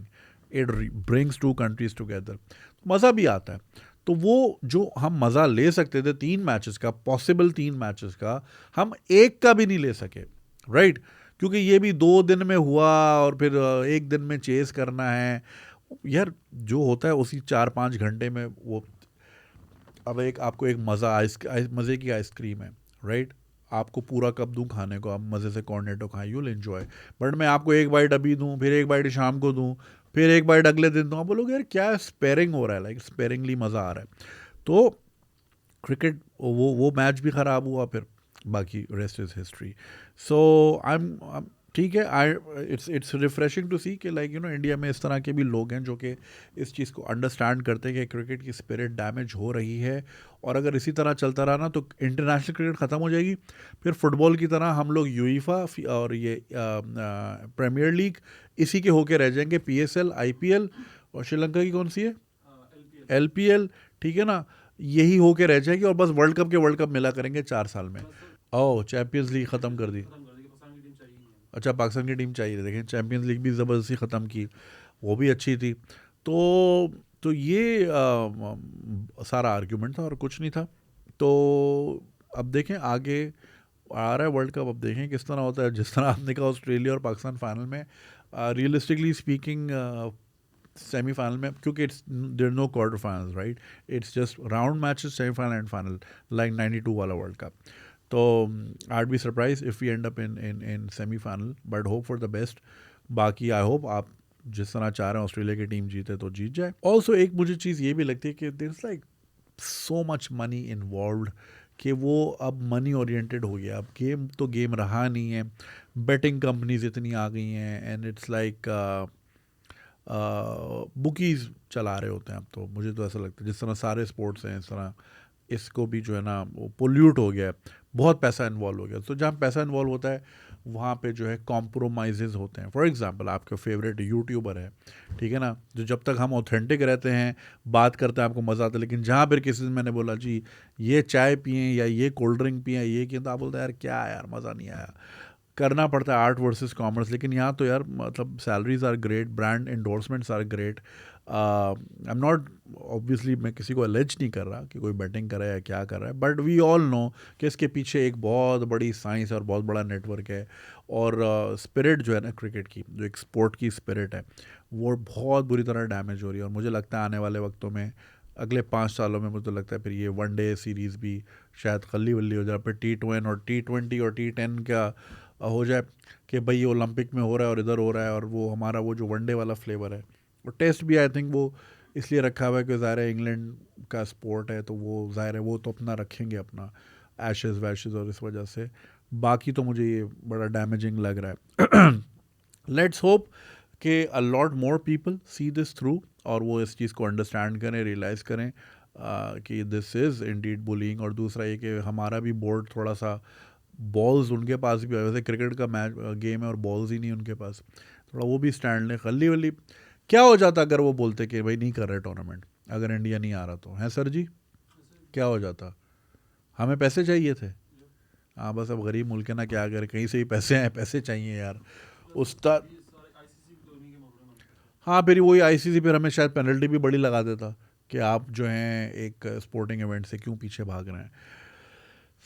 it brings two countries together, मज़ा भी आता है। तो वो जो हम मज़ा ले सकते थे 3 मैचेस का, पॉसिबल 3 मैचेस का, हम एक का भी नहीं ले सके, राइट? क्योंकि ये भी 2 दिन में हुआ और फिर एक दिन में चेस करना है यार, जो होता है उसी 4-5 घंटे में वो। अब एक आपको एक मज़े की आइसक्रीम है, राइट? आपको पूरा कप दूं खाने को, आप मज़े से कॉर्नेटो खाएं, यूल एंजॉय, बट मैं आपको एक बाइट अभी दूं, फिर एक बाइट शाम को दूं, फिर एक बाइट अगले दिन दूं, आप बोलोगे यार क्या स्पेयरिंग हो रहा है, लाइक स्पेयरिंगली मज़ा आ रहा है। तो क्रिकेट वो मैच भी ख़राब हुआ, फिर बाकी rest is history. So I am ठीक है, आई इट्स रिफ्रेशिंग टू सी कि लाइक यू नो इंडिया में इस तरह के भी लोग हैं जो कि इस चीज़ को अंडरस्टैंड करते हैं कि क्रिकेट की स्पिरिट डैमेज हो रही है, और अगर इसी तरह चलता रहा ना तो इंटरनेशनल क्रिकेट ख़त्म हो जाएगी। फिर फुटबॉल की तरह हम लोग यूईफा और ये प्रीमियर लीग इसी के होके रह जाएंगे, PSL, IPL, और श्रीलंका की कौन सी है, LPL, ठीक है ना, यही होके रह जाएगी, और बस वर्ल्ड कप मिला करेंगे 4 साल में। ओह, चैंपियंस लीग ख़त्म कर दी। अच्छा, पाकिस्तान की टीम चाहिए, देखें चैंपियंस लीग भी ज़बरदस्ती ख़त्म की, वो भी अच्छी थी। तो ये सारा आर्ग्यूमेंट था और कुछ नहीं था। तो अब देखें आगे आ रहा है वर्ल्ड कप, अब देखें किस तरह होता है। जिस तरह आपने कहा ऑस्ट्रेलिया और पाकिस्तान फाइनल में, रियलिस्टिकली स्पीकिंग सेमीफाइनल में, क्योंकि it's there no quarter finals, right, it's just round matches, semifinal and final, like 92 वाला वर्ल्ड कप। तो I'd be surprised if we end up in semi-final, but hope for the best. बाकी आई होप आप जिस तरह चाह रहे हैं ऑस्ट्रेलिया की टीम जीते तो जीत जाए। ऑल्सो एक मुझे चीज़ ये भी लगती है कि there is like so much money involved कि वो अब मनी ओरिएंटेड हो गया। अब गेम तो गेम रहा नहीं है, बेटिंग कंपनीज इतनी आ गई हैं, एंड इट्स लाइक बुकीज़ चला रहे होते हैं अब तो। मुझे तो ऐसा लगता है जिस तरह सारे स्पोर्ट्स हैं इस तरह इसको भी जो है ना वो पोल्यूट हो गया है, बहुत पैसा इन्वॉल्व हो गया। तो जहाँ पैसा इन्वॉल्व होता है वहाँ पे जो है कॉम्प्रोमाइज़ होते हैं। फॉर एग्जांपल आपका फेवरेट यूट्यूबर है, ठीक है ना, जो जब तक हम ऑथेंटिक रहते हैं, बात करते हैं, आपको मज़ा आता है, लेकिन जहाँ फिर किसी दिन मैंने बोला जी ये चाय पिएँ या ये कोल्ड ड्रिंक पिएँ, ये किया, तो आप बोलते हैं यार क्या यार मज़ा नहीं आया। करना पड़ता है आर्ट वर्सेस कॉमर्स। लेकिन यहाँ तो यार मतलब salaries are great, brand endorsements are great. I am not, obviously मैं किसी को अलेज नहीं कर रहा कि कोई बैटिंग कर रहा है या क्या कर रहा है, बट वी ऑल नो कि इसके पीछे एक बहुत बड़ी साइंस और बहुत बड़ा नेटवर्क है। और स्पिरिट जो है ना क्रिकेट की, जो एक स्पोर्ट की स्पिरिट है, वो बहुत बुरी तरह डैमेज हो रही है। और मुझे लगता है आने वाले वक्तों में, अगले 5 सालों में, मुझे लगता है फिर ये वनडे सीरीज़ भी शायद खल्ली वल्ली हो जाए, फिर T20 और T20 और T10 का हो जाए कि भाई ये ओलंपिक में हो रहा है और इधर हो रहा है, और वो हमारा वो जो वनडे वाला फ्लेवर है। और टेस्ट भी आई थिंक वो इसलिए रखा हुआ है कि ज़ाहिर है इंग्लैंड का स्पोर्ट है, तो वो ज़ाहिर है वो तो अपना रखेंगे अपना एशेज़ वैशेज़, और इस वजह से बाकी तो मुझे ये बड़ा डैमेजिंग लग रहा है। लेट्स होप कि a lot more people see this through, और वो इस चीज़ को अंडरस्टैंड करें, रियलाइज़ करें कि दिस इज़ इंडीड बुलिंग। और दूसरा ये कि हमारा भी बोर्ड थोड़ा सा, बॉल्स उनके पास भी, वैसे क्रिकेट का मैच गेम है और बॉल्स ही नहीं उनके पास, थोड़ा वो भी स्टैंड लें। खल्ली वल्ली क्या हो जाता अगर वो बोलते कि भाई नहीं कर रहे टूर्नामेंट, अगर इंडिया नहीं आ रहा तो, हैं सर जी, क्या हो जाता? हमें पैसे चाहिए थे। हाँ बस अब गरीब मुल्क है ना, क्या करें, कहीं से ही पैसे हैं, पैसे चाहिए यार उस्ताद। हाँ फिर वही ICC फिर हमें शायद पेनल्टी भी बड़ी लगा देता कि आप जो हैं एक स्पोर्टिंग इवेंट से क्यों पीछे भाग रहे हैं।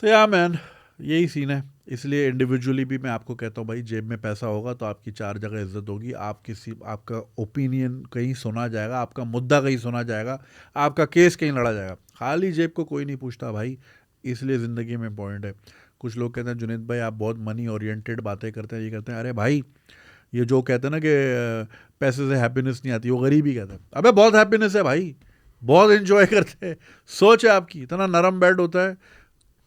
तो या मैन, यही सीन है। इसलिए इंडिविजुअली भी मैं आपको कहता हूँ भाई, जेब में पैसा होगा तो आपकी 4 जगह इज्जत होगी, आपका ओपिनियन कहीं सुना जाएगा, आपका मुद्दा कहीं सुना जाएगा, आपका केस कहीं लड़ा जाएगा। खाली जेब को कोई नहीं पूछता भाई, इसलिए ज़िंदगी में पॉइंट है। कुछ लोग कहते हैं जुनेद भाई आप बहुत मनी ओरिएंटेड बातें करते हैं, ये करते हैं। अरे भाई, ये जो कहते हैं ना कि पैसे से हैप्पीनेस नहीं आती, वो गरीब ही कहता है। अबे बहुत हैप्पीनेस है भाई, बहुत इन्जॉय करते हैं। सोच है आपकी, इतना नरम बेड होता है,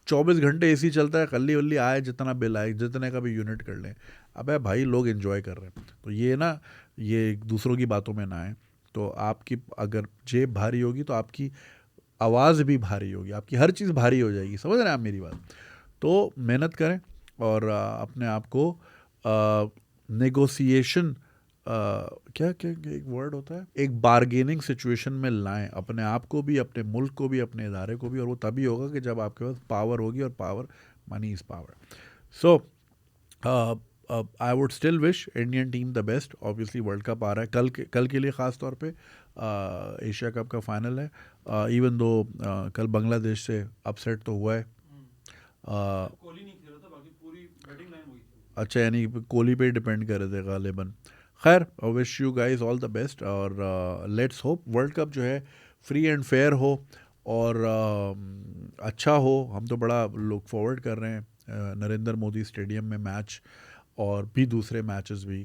24 घंटे एसी चलता है, कल्ली वल्ली आए जितना बिल आए, जितने का भी यूनिट कर लें। अबे भाई लोग एंजॉय कर रहे हैं, तो ये ना, ये दूसरों की बातों में ना आए। तो आपकी अगर जेब भारी होगी तो आपकी आवाज़ भी भारी होगी, आपकी हर चीज़ भारी हो जाएगी। समझ रहे हैं आप मेरी बात? तो मेहनत करें और अपने आप को नेगोशिएशन, क्या क्या क्या एक वर्ड होता है, एक बार्गेनिंग सिचुएशन में लाएं अपने आप को भी, अपने मुल्क को भी, अपने इदारे को भी। और वो तभी होगा कि जब आपके पास पावर होगी, और power, money is power. So I would still wish Indian team the best. Obviously world cup आ रहा है कल के लिए, ख़ास तौर पे एशिया कप का फाइनल है। इवन दो कल बांग्लादेश से अपसेट तो हुआ है। कोहली नहीं खेला था, बाकी पूरी बैटिंग लाइन हुई थी। अच्छा, यानी कोहली पे डिपेंड कर रहे थे गालिबन। खैर, wish you guys all the best, और लेट्स होप वर्ल्ड कप जो है फ्री एंड फेयर हो और अच्छा हो। हम तो बड़ा लुक फॉरवर्ड कर रहे हैं नरेंद्र मोदी स्टेडियम में मैच, और भी दूसरे मैचेस भी,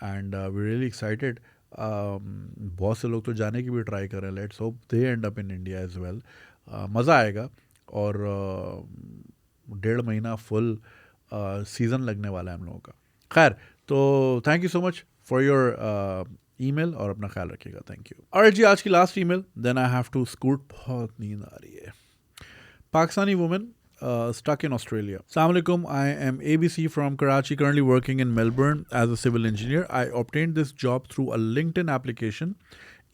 एंड वी रियली एक्साइटेड। बहुत से लोग तो जाने की भी ट्राई कर रहे हैं। Let's hope they end up in India as well. मज़ा आएगा, और 1.5 महीना फुल सीज़न लगने वाला है हम लोगों का। खैर, तो thank you so much for your email, और अपना ख्याल रखिएगा। Thank you. और जी, आज की last email, then I have to scoot, बहुत नींद आ रही है। Pakistani woman stuck in Australia. Assalamu alaikum. I am ABC from Karachi, currently working in Melbourne as a civil engineer. I obtained this job through a LinkedIn application,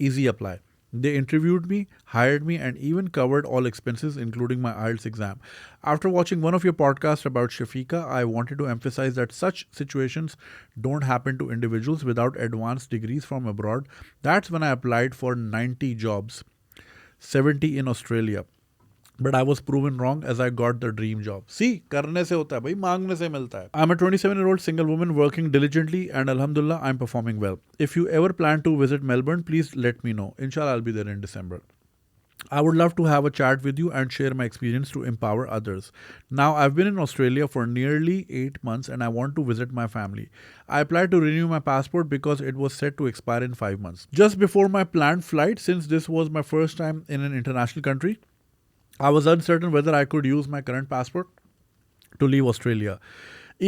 Easy Apply. They interviewed me, hired me, and even covered all expenses, including my IELTS exam. After watching one of your podcasts about Shafiqa, I wanted to emphasize that such situations don't happen to individuals without advanced degrees from abroad. That's when I applied for 90 jobs, 70 in Australia. But I was proven wrong as I got the dream job. See, करने से होता है भाई, मांगने से मिलता है. I'm a 27-year-old single woman working diligently, and alhamdulillah, I'm performing well. If you ever plan to visit Melbourne, please let me know. Inshallah, I'll be there in December. I would love to have a chat with you and share my experience to empower others. Now, I've been in Australia for nearly 8 months and I want to visit my family. I applied to renew my passport because it was set to expire in 5 months. Just before my planned flight, since this was my first time in an international country, I was uncertain whether I could use my current passport to leave Australia,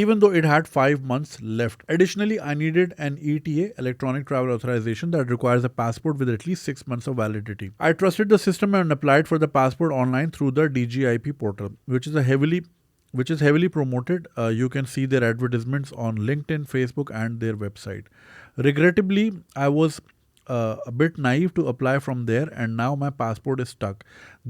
even though it had 5 months left. Additionally, I needed an ETA, electronic travel authorization, that requires a passport with at least 6 months of validity. I trusted the system and applied for the passport online through the DGIP portal, which is heavily promoted. You can see their advertisements on LinkedIn, Facebook, and their website. Regrettably, I was a bit naive to apply from there, and now my passport is stuck.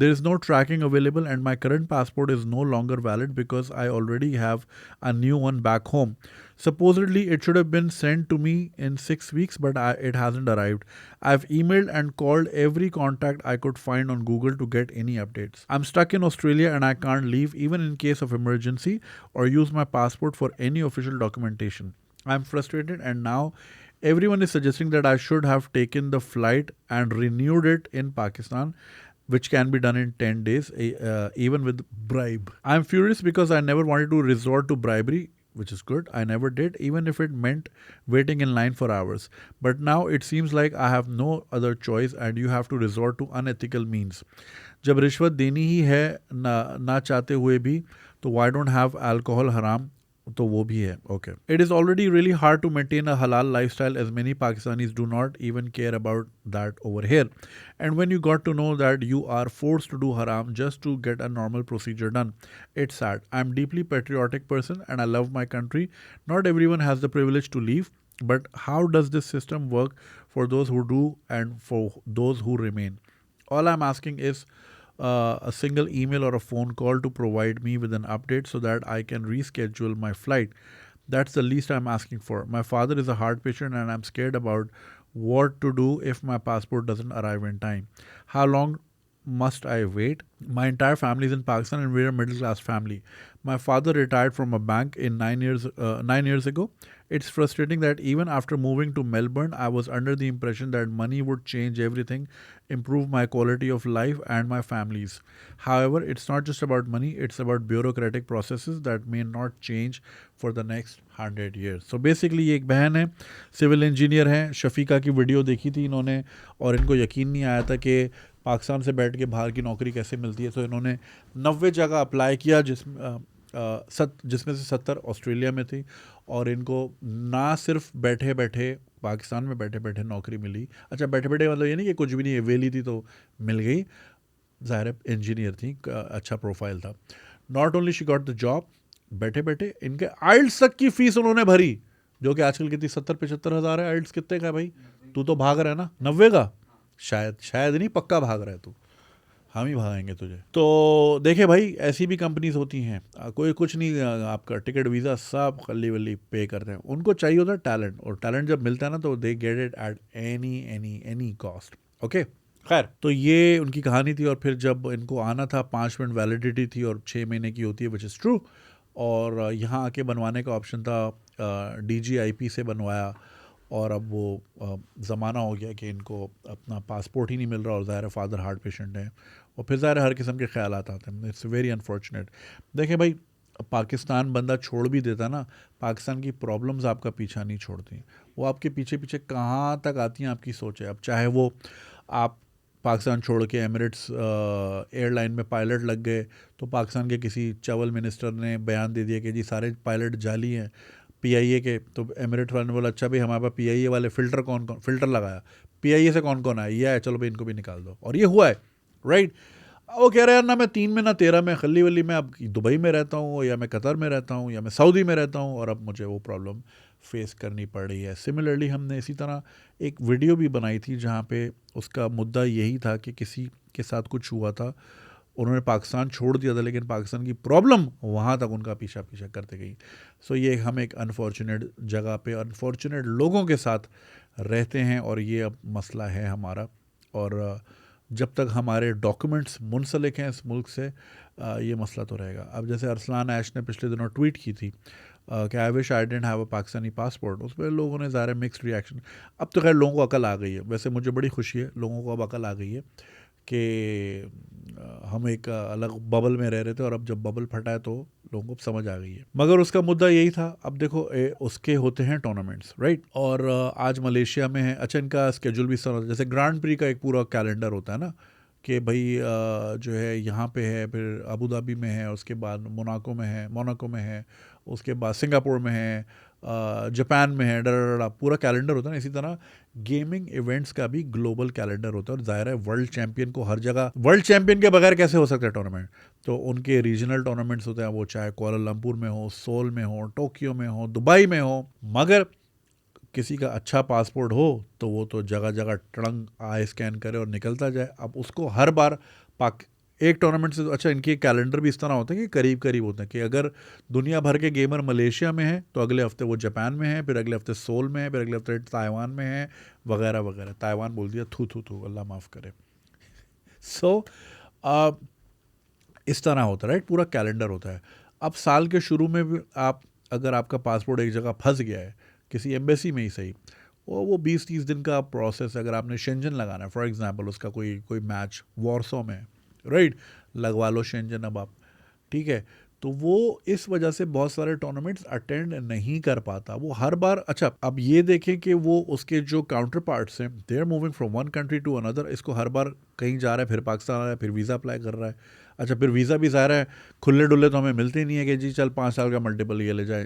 There is no tracking available, and my current passport is no longer valid because I already have a new one back home. Supposedly, it should have been sent to me in 6 weeks, but it hasn't arrived. I've emailed and called every contact I could find on Google to get any updates. I'm stuck in Australia and I can't leave even in case of emergency or use my passport for any official documentation. I'm frustrated, and now everyone is suggesting that I should have taken the flight and renewed it in Pakistan, which can be done in 10 days, even with bribe. I'm furious because I never wanted to resort to bribery, which is good. I never did, even if it meant waiting in line for hours. But now it seems like I have no other choice and you have to resort to unethical means. जब रिश्वत देनी ही है ना चाहते हुए भी, तो why don't have alcohol haram? तो वो भी है. Okay. It is already really hard to maintain a halal lifestyle, as many Pakistanis do not even care about that over here. And when you got to know that you are forced to do haram just to get a normal procedure done, it's sad. I'm deeply patriotic person and I love my country. Not everyone has the privilege to leave, but how does this system work for those who do and for those who remain? All I'm asking is a single email or a phone call to provide me with an update so that I can reschedule my flight. That's the least I'm asking for. My father is a heart patient and I'm scared about what to do if my passport doesn't arrive in time. How long must I wait? My entire family is in Pakistan and we're a middle class family. My father retired from a bank in 9 years ago. It's frustrating that even after moving to Melbourne, I was under the impression that money would change everything, improve my quality of life and my family's. However, it's not just about money, it's about bureaucratic processes that may not change for the next 100 years. So basically ये एक बहन है, सिविल इंजीनियर है, शफीका की वीडियो देखी थी इन्होंने और इनको यकीन नहीं आया था कि पाकिस्तान से बैठ के बाहर की नौकरी कैसे मिलती है। तो इन्होंने 90 जगह अप्लाई किया जिसमें से 70 ऑस्ट्रेलिया में थी, और इनको ना सिर्फ बैठे बैठे पाकिस्तान में बैठे बैठे नौकरी मिली। अच्छा, बैठे बैठे मतलब ये नहीं कि कुछ भी नहीं, वेली थी तो मिल गई, ज़ाहिर है इंजीनियर थी, अच्छा प्रोफाइल था। Not only she got the job, बैठे बैठे इनके आइल्स तक की फीस उन्होंने भरी, जो कि आजकल कितनी 70-75 हज़ार है। आइल्स कितने का है भाई? तू तो भाग रहा है ना 90 का, शायद नहीं, पक्का भाग रहा है तू, हम ही भागेंगे तुझे। तो देखे भाई, ऐसी भी कंपनीज होती हैं, कोई कुछ नहीं, आपका टिकट वीज़ा सब खल्ली वल्ली पे करते हैं। उनको चाहिए होता है टैलेंट, और टैलेंट जब मिलता है ना तो they get it at any cost. Okay, खैर, तो ये उनकी कहानी थी। और फिर जब इनको आना था, 5 मिनट वैलिडिटी थी और 6 महीने की होती है, विच इज़ ट्रू। और यहाँ आके बनवाने का ऑप्शन था, DGIP से बनवाया, और अब वो ज़माना हो गया कि इनको अपना पासपोर्ट ही नहीं मिल रहा, और ज़ाहिर फादर हार्ट पेशेंट हैं, और फिर ज़ाहिर हर किस्म के ख्यालात आते हैं। It's very unfortunate. देखें भाई, पाकिस्तान बंदा छोड़ भी देता ना, पाकिस्तान की प्रॉब्लम्स आपका पीछा नहीं छोड़ती, वो आपके पीछे पीछे कहाँ तक आती हैं आपकी सोच है। अब चाहे वो आप पाकिस्तान छोड़ के एमिरेट्स एयरलाइन में पायलट लग गए, तो पाकिस्तान के किसी चवल मिनिस्टर ने बयान दे दिया कि जी सारे पायलट जाली हैं PIA के। तो एमिरेट वाले ने बोला अच्छा भाई, हमारे पास PIA वाले फ़िल्टर लगाया, PIA से कौन कौन आया, ये है, चलो भाई इनको भी निकाल दो, और ये हुआ है, राइट। वो कह रहे हैं ना मैं 3 में ना 13 में खल्ली वल्ली में, अब दुबई में रहता हूँ, या मैं कतर में रहता हूँ, या मैं सऊदी में रहता हूँ, और अब मुझे वो प्रॉब्लम फेस करनी पड़ रही है। सिमिलरली हमने इसी तरह एक वीडियो भी बनाई थी जहाँ पे उसका मुद्दा यही था कि किसी के साथ कुछ हुआ था, उन्होंने पाकिस्तान छोड़ दिया था, लेकिन पाकिस्तान की प्रॉब्लम वहाँ तक उनका पीछा करते गई। सो ये हम एक अनफॉर्चुनेट जगह पे अनफॉर्चुनेट लोगों के साथ रहते हैं, और ये अब मसला है हमारा। और जब तक हमारे डॉक्यूमेंट्स मुंसलिक हैं इस मुल्क से, ये मसला तो रहेगा। अब जैसे अरसलान ऐश ने पिछले दिनों ट्वीट की थी कि I wish I didn't have a Pakistani passport, उस पर लोगों ने ज़ाहिर मिक्स्ड रिएक्शन। अब तो खैर लोगों को अकल आ गई है, वैसे मुझे बड़ी खुशी है, लोगों को अब अकल आ गई है कि हम एक अलग बबल में रह रहे थे, और अब जब बबल फटा है तो लोगों को समझ आ गई है। मगर उसका मुद्दा यही था। अब देखो उसके होते हैं टूर्नामेंट्स, राइट, और आज मलेशिया में है। अच्छा, इनका स्केड्यूल भी इस तरह होता है, जैसे ग्रांड प्री का एक पूरा कैलेंडर होता है ना, कि भाई जो है यहाँ पे है, फिर अबू धाबी में है, उसके बाद मोनाको में है, उसके बाद सिंगापुर में है, जापान में है, डरा पूरा कैलेंडर होता है ना। इसी तरह गेमिंग इवेंट्स का भी ग्लोबल कैलेंडर होता है, और ज़ाहिर है वर्ल्ड चैंपियन को हर जगह, वर्ल्ड चैंपियन के बगैर कैसे हो सकता है टूर्नामेंट। तो उनके रीजनल टूर्नामेंट्स होते हैं, वो चाहे कुआलालंपुर में हो, सोल में हो, टोक्यो में हो, दुबई में हो। मगर किसी का अच्छा पासपोर्ट हो तो वो तो जगह जगह टड़ंग आई स्कैन करे और निकलता जाए। अब उसको हर बार एक टूर्नामेंट से, अच्छा इनके कैलेंडर भी इस तरह होते हैं कि करीब करीब होते हैं, कि अगर दुनिया भर के गेमर मलेशिया में हैं तो अगले हफ्ते वो जापान में है, फिर अगले हफ्ते सोल में है, फिर अगले हफ्ते ताइवान में है, वगैरह वगैरह। ताइवान बोल दिया, थू अल्लाह माफ़ करे। सो इस तरह होता है, राइट, पूरा कैलेंडर होता है। अब साल के शुरू में भी अगर आपका पासपोर्ट एक जगह फंस गया है, किसी एम्बेसी में ही सही, वो 20-30 दिन का प्रोसेस। अगर आपने शेंजन लगाना है फॉर एग्जांपल, उसका कोई मैच वॉर्सो में, राइट, लगवा लो शेंजन अब आप, ठीक है। तो वो इस वजह से बहुत सारे टूर्नामेंट्स अटेंड नहीं कर पाता वो हर बार। अच्छा, अब ये देखें कि वो उसके जो काउंटर पार्ट्स हैं, they are moving from one country to another. इसको हर बार कहीं जा रहा है, फिर पाकिस्तान आ रहा है, फिर वीज़ा अप्लाई कर रहा है। अच्छा, फिर वीज़ा भी ज़ाहिर है खुले डुल्ले तो हमें मिलते नहीं है कि जी चल 5 साल का मल्टीपल ये ले जाए,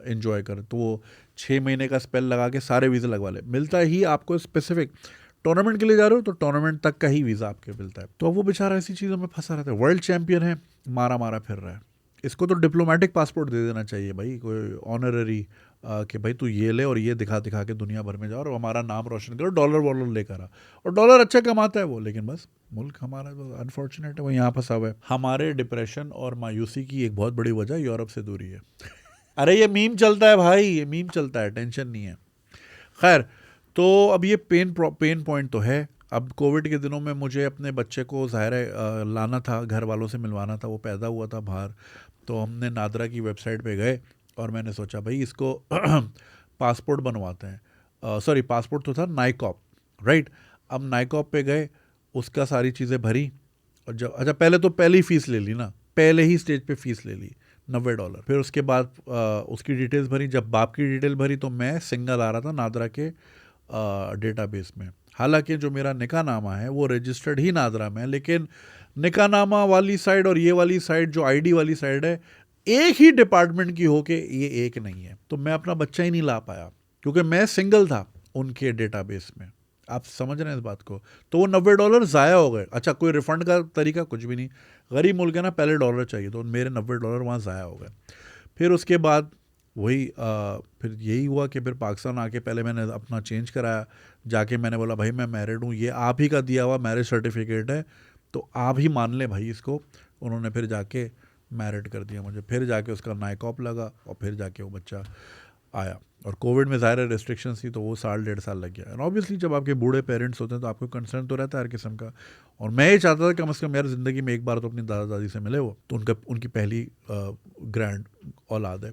इन्जॉय कर। तो वो 6 महीने का स्पेल लगा के सारे वीज़ा लगवा ले। मिलता ही आपको स्पेसिफिक टूर्नामेंट के लिए जा रहे हो तो टूर्नामेंट तक का ही वीज़ा आपके मिलता है। तो वो बेचारा ऐसी चीज़ों में फंसा रहता है। वर्ल्ड चैंपियन है, मारा फिर रहा है। इसको तो डिप्लोमेटिक पासपोर्ट दे देना चाहिए भाई, कोई ऑनररी, कि भाई तू ये ले और ये दिखा के दुनिया भर में जाओ और हमारा नाम रोशन करो, डॉलर वॉलर लेकर आ। और डॉलर अच्छा कमाता है वो, लेकिन बस मुल्क हमारा अनफॉर्चुनेट है, वो यहाँ फंसा हुआ है। हमारे डिप्रेशन और मायूसी की एक बहुत बड़ी वजह यूरोप से दूरी है। अरे ये मीम चलता है भाई, ये मीम चलता है, टेंशन नहीं है। खैर, तो अब ये पेन पॉइंट तो है। अब कोविड के दिनों में मुझे अपने बच्चे को ज़ाहिर है लाना था, घर वालों से मिलवाना था, वो पैदा हुआ था बाहर। तो हमने नादरा की वेबसाइट पे गए और मैंने सोचा भाई इसको पासपोर्ट बनवाते हैं। सॉरी, पासपोर्ट तो था नाइकॉप, राइट। अब नाइकॉप पे गए, उसका सारी चीज़ें भरी, और जब अच्छा पहले तो पहली फ़ीस ले ली ना, पहले ही स्टेज पे फ़ीस ले ली $90। फिर उसके बाद उसकी डिटेल्स भरी। जब बाप की डिटेल भरी तो मैं सिंगल आ रहा था नादरा के डेटाबेस में। हालांकि जो मेरा निकाहनामा है वो रजिस्टर्ड ही नादरा में है, लेकिन निकाहनामा वाली साइड और ये वाली साइड जो आईडी वाली साइड है एक ही डिपार्टमेंट की होके ये एक नहीं है। तो मैं अपना बच्चा ही नहीं ला पाया क्योंकि मैं सिंगल था उनके डेटाबेस में। आप समझ रहे हैं इस बात को? तो वो $90 ज़ाया हो गए। अच्छा, कोई रिफंड का तरीका कुछ भी नहीं, गरीब मुल्क है ना, पहले डॉलर चाहिए, तो मेरे $90 वहाँ ज़ाया हो गए। फिर उसके बाद वही फिर यही हुआ कि फिर पाकिस्तान आके पहले मैंने अपना चेंज कराया, जाके मैंने बोला भाई मैं मैरिड हूँ, ये आप ही का दिया हुआ मैरिज सर्टिफिकेट है, तो आप ही मान लें भाई इसको। उन्होंने फिर जाके मैरिड कर दिया मुझे, फिर जाके उसका नाइकॉप लगा और फिर जाके वो बच्चा आया। और कोविड में ज़ाहिर रिस्ट्रिक्शंस थी, तो वो 1.5 साल लग गया। और ऑब्वियसली जब आपके बूढ़े पेरेंट्स होते हैं तो आपको कंसर्न तो रहता है हर किस्म का। और मैं ये चाहता था कम से कम यार ज़िंदगी में एक बार तो अपनी दादा दादी से मिले वो, तो उनकी पहली ग्रैंड औलाद है।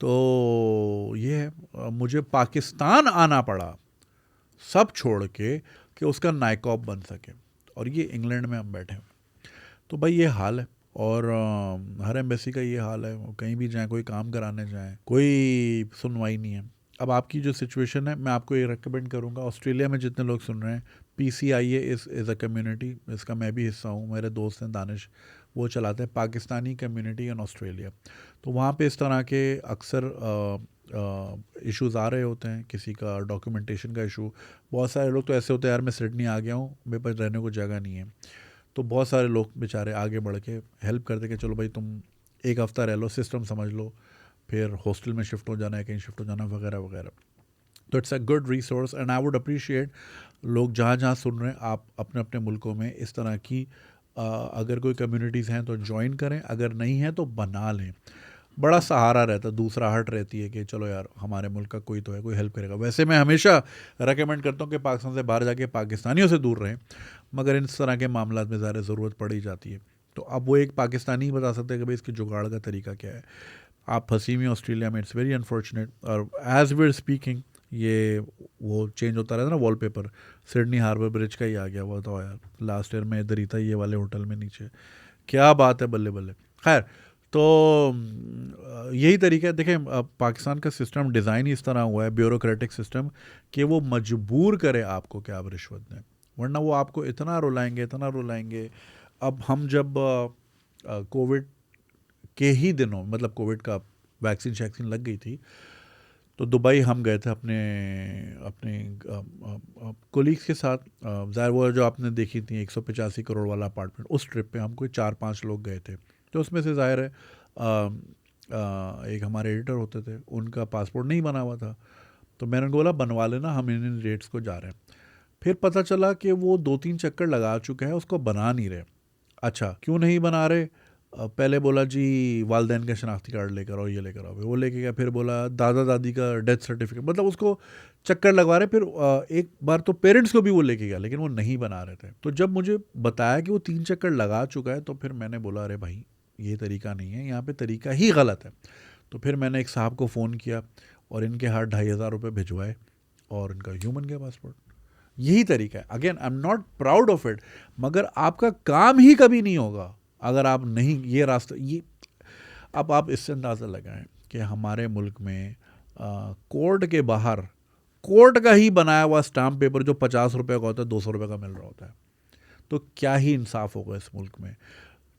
तो ये है, मुझे पाकिस्तान आना पड़ा सब छोड़ के कि उसका नाइकॉप बन सके, और ये इंग्लैंड में हम बैठे हैं। तो भाई ये हाल है, और हर एम्बेसी का ये हाल है। वो कहीं भी जाएं, कोई काम कराने जाएं, कोई सुनवाई नहीं है। अब आपकी जो सिचुएशन है, मैं आपको ये रिकमेंड करूँगा, ऑस्ट्रेलिया में जितने लोग सुन रहे हैं, PCIA इज़ अ कम्युनिटी, इसका मैं भी हिस्सा हूँ, मेरे दोस्त हैं दानिश, वो चलाते हैं पाकिस्तानी कम्युनिटी इन ऑस्ट्रेलिया। तो वहाँ पे इस तरह के अक्सर इश्यूज़ आ रहे होते हैं, किसी का डॉक्यूमेंटेशन का इशू। बहुत सारे लोग तो ऐसे होते हैं, यार मैं सिडनी आ गया हूँ, मेरे पास रहने को जगह नहीं है, तो बहुत सारे लोग बेचारे आगे बढ़ के हेल्प करते कि चलो भाई तुम एक हफ़्ता रह लो, सिस्टम समझ लो, फिर हॉस्टल में शिफ्ट हो जाना है, कहीं शिफ्ट हो जाना वगैरह वगैरह। तो it's a good resource and I would appreciate लोग जहाँ जहाँ सुन रहे हैं, आप अपने अपने मुल्कों में इस तरह की अगर कोई कम्युनिटीज़ हैं तो ज्वाइन करें, अगर नहीं है तो बना लें। बड़ा सहारा रहता है, दूसरा हट रहती है कि चलो यार हमारे मुल्क का कोई तो है, कोई हेल्प करेगा। वैसे मैं हमेशा रेकमेंड करता हूँ कि पाकिस्तान से बाहर जाके पाकिस्तानियों से दूर रहें, मगर इन तरह के मामला में ज़्यादा ज़रूरत पड़ी जाती है। तो अब वो एक पाकिस्तानी ही बता सकते हैं कि भाई इसके जुगाड़ का तरीका क्या है। आप फंसी हुई ऑस्ट्रेलिया में, इट्स वेरी अनफॉर्चुनेट। और एज वी आर स्पीकिंग ये वो चेंज होता रहता है ना, वॉलपेपर सिडनी हार्बर ब्रिज का ही आ गया हुआ था यार, लास्ट ईयर में इधर ही था, ये वाले होटल में नीचे। क्या बात है, बल्ले बल्ले। खैर, तो यही तरीका है। देखें, पाकिस्तान का सिस्टम डिज़ाइन ही इस तरह हुआ है, ब्यूरोक्रेटिक सिस्टम, कि वो मजबूर करे आपको कि आप रिश्वत दें, वरना वो आपको इतना रुलाएंगे, इतना रुलाएंगे। अब हम जब कोविड के ही दिनों, मतलब कोविड का वैक्सीन शैक्सीन लग गई थी, तो दुबई हम गए थे अपने अपने कोलीग्स के साथ। ज़ाहिर वो जो आपने देखी थी 185 करोड़ वाला अपार्टमेंट, उस ट्रिप पे हम कोई 4-5 लोग गए थे। तो उसमें से ज़ाहिर है एक हमारे एडिटर होते थे, उनका पासपोर्ट नहीं बना हुआ था, तो मैंने उनको बोला बनवा लेना, हम इन डेट्स को जा रहे हैं। फिर पता चला कि वो 2-3 चक्कर लगा चुके हैं, उसको बना नहीं रहे। अच्छा, क्यों नहीं बना रहे? पहले बोला जी वालदैन का शनाख्ती कार्ड लेकर आओ, ये लेकर आओ, वो लेके गया। फिर बोला दादा दादी का डेथ सर्टिफिकेट, मतलब उसको चक्कर लगवा रहे। फिर एक बार तो पेरेंट्स को भी वो लेके गया, लेकिन वो नहीं बना रहे थे। तो जब मुझे बताया कि वो 3 चक्कर लगा चुका है, तो फिर मैंने बोला अरे भाई ये तरीका नहीं है, यहाँ पे तरीका ही गलत है। तो फिर मैंने एक साहब को फ़ोन किया और इनके हाथ 2,500 भिजवाए और इनका ह्यूमन गया पासपोर्ट। यही तरीका है। Again I am not proud of it, मगर आपका काम ही कभी नहीं होगा अगर आप नहीं ये रास्ता ये। अब आप इससे अंदाज़ा लगाएं कि हमारे मुल्क में कोर्ट के बाहर कोर्ट का ही बनाया हुआ स्टाम्प पेपर जो 50 रुपये का होता है, 200 रुपये का मिल रहा होता है। तो क्या ही इंसाफ होगा इस मुल्क में।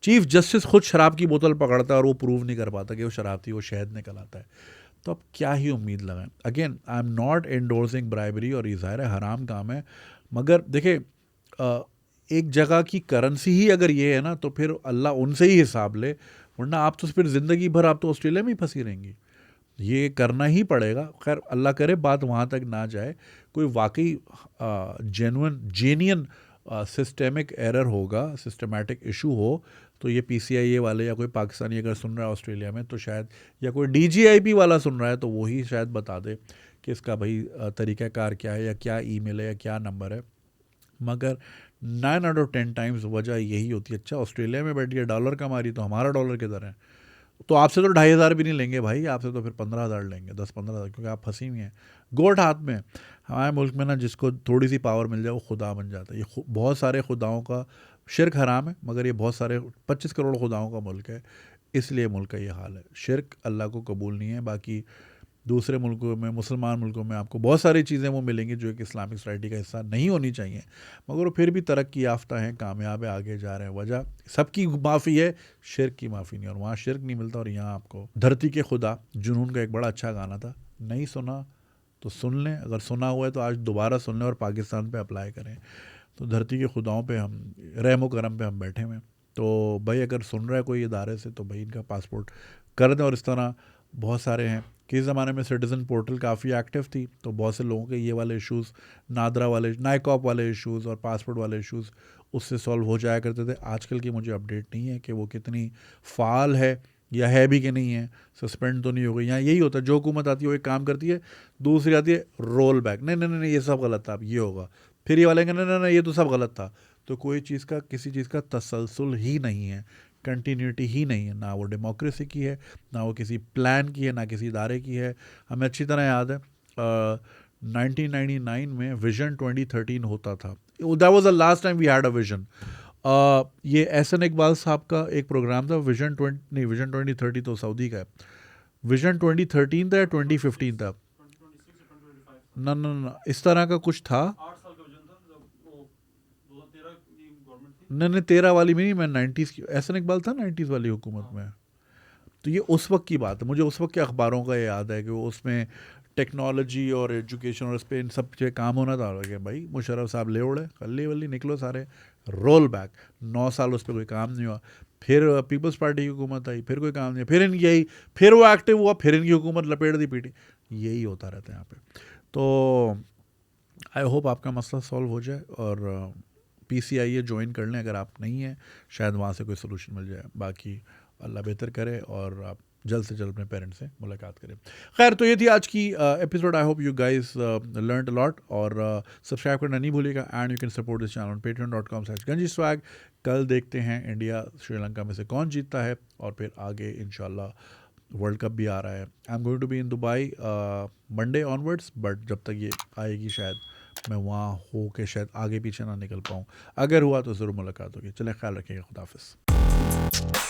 चीफ जस्टिस खुद शराब की बोतल पकड़ता है और वो प्रूव नहीं कर पाता कि वो शराब थी, वो शहद निकल आता है। तो अब क्या ही उम्मीद लगाएं। Again I am not endorsing bribery, और ये ज़ाहिर है हराम काम है, मगर देखिए एक जगह की करेंसी ही अगर ये है ना, तो फिर अल्लाह उनसे ही हिसाब ले, वरना आप तो फिर ज़िंदगी भर आप तो ऑस्ट्रेलिया में ही फंसी रहेंगी। ये करना ही पड़ेगा। खैर अल्लाह करे बात वहाँ तक ना जाए, कोई वाकई जेन्युइन सिस्टेमिक एरर होगा, सिस्टमेटिक इशू हो, तो ये PCIA वाले या कोई पाकिस्तानी अगर सुन रहा है ऑस्ट्रेलिया में, तो शायद, या कोई DGIP वाला सुन रहा है, तो वही शायद बता दे कि इसका भाई तरीक़ाकार क्या है, या क्या ईमेल है, या क्या नंबर है। मगर 9 आउट ऑफ 10 टाइम्स वजह यही होती है, अच्छा ऑस्ट्रेलिया में बैठ के डॉलर कमा रही, तो हमारा डॉलर किधर है? तो आपसे तो 2,500 भी नहीं लेंगे भाई, आपसे तो फिर 15,000 लेंगे, 10-15,000, क्योंकि आप फंसी हुई हैं गोट हाथ में। हमारे मुल्क में ना जिसको थोड़ी सी पावर मिल जाए वो खुदा बन जाता है। ये बहुत सारे खुदाओं का शिरक हराम है, मगर ये बहुत सारे 25 करोड़ खुदाओं का मुल्क है, इसलिए मुल्क का ये हाल है। शिरक अल्लाह को कबूल नहीं है। बाकी दूसरे मुल्कों में, मुसलमान मुल्कों में आपको बहुत सारी चीज़ें वो मिलेंगी जो एक इस्लामिक सोसाइटी का हिस्सा नहीं होनी चाहिए, मगर वो फिर भी तरक्की याफ्ता हैं, कामयाब है, आगे जा रहे हैं। वजह सबकी माफ़ी है, शिर्क की माफ़ी नहीं, और वहाँ शिर्क नहीं मिलता। और यहाँ आपको धरती के खुदा जुनून का एक बड़ा अच्छा गाना था, नहीं सुना तो सुन लें, अगर सुना हुआ है तो आज दोबारा सुन लें और पाकिस्तान पे अप्लाई करें। तो धरती के खुदाओं पे हम, रहमो करम पे हम बैठे हुए हैं। तो भाई अगर सुन रहा है कोई इदारे से तो भाई इनका पासपोर्ट कर दें। और इस तरह बहुत सारे हैं। किस ज़माने में सिटीज़न पोर्टल काफ़ी एक्टिव थी, तो बहुत से लोगों के ये वाले इश्यूज़, नादरा वाले, नाइकॉप वाले इश्यूज़ और पासपोर्ट वाले इश्यूज़ उससे सॉल्व हो जाया करते थे। आजकल की मुझे अपडेट नहीं है कि वो कितनी फ़ाल है या है भी कि नहीं है, सस्पेंड तो नहीं हो गई। यहाँ यही होता है, जो हुकूमत आती है वो एक काम करती है, दूसरी आती है रोल बैक, नहीं नहीं नहीं ये सब गलत था, अब ये होगा, फिर ये वाले नहीं नहीं नहीं ये तो सब गलत था। तो कोई चीज़ का, किसी चीज़ का तसलसल ही नहीं है, कंटिन्यूटी ही नहीं है, ना वो डेमोक्रेसी की है, ना वो किसी प्लान की है, ना किसी इदारे की है। हमें अच्छी तरह याद है 1999 में विजन 2013 होता था, that was the last time we had a vision. ये एहसन इकबाल साहब का एक प्रोग्राम था, विजन 20, नहीं विजन 2030 तो सऊदी का है, विजन 2013 था या 2015 था, ना ना ना इस तरह का कुछ था। नहीं नहीं 13 वाली में नहीं, मैं 90s की, एहसन इकबाल था 90s वाली हुकूमत में। तो ये उस वक्त की बात है, मुझे उस वक्त के अखबारों का याद है कि वो उसमें टेक्नोलॉजी और एजुकेशन और इस पर इन सब पे काम होना था कि भाई मुशर्रफ साहब ले उड़े, कल्ली वल्ली निकलो सारे, रोल बैक। 9 साल उस पर कोई काम नहीं हुआ। फिर पीपल्स पार्टी की हुकूमत आई, फिर कोई काम नहीं, फिर इनकी आई, फिर वो एक्टिव हुआ, फिर इनकी हुकूमत लपेट दी पीटी। यही होता रहता है यहाँ पे। तो आई होप आपका मसला सॉल्व हो जाए और PCI ज्वाइन कर लें अगर आप नहीं हैं, शायद वहाँ से कोई सोल्यूशन मिल जाए। बाकी अल्लाह बेहतर करे और आप जल्द से जल्द अपने पेरेंट्स से मुलाकात करें। खैर, तो ये थी आज की episode. I hope you guys learned a lot, और सब्सक्राइब करना नहीं भूलिएगा। And you can support this channel patreon.com/ganjiswag। कल देखते हैं इंडिया श्रीलंका में से कौन जीतता है, और फिर आगे इंशाल्लाह वर्ल्ड कप भी आ रहा है। I am going to be in Dubai Monday onwards, but जब तक ये आएगी शायद मैं वहाँ हो के शायद आगे पीछे ना निकल पाऊँ। अगर हुआ तो ज़रूर मुलाकात होगी। चलें, ख्याल रखिएगा, खुदा हाफिज़।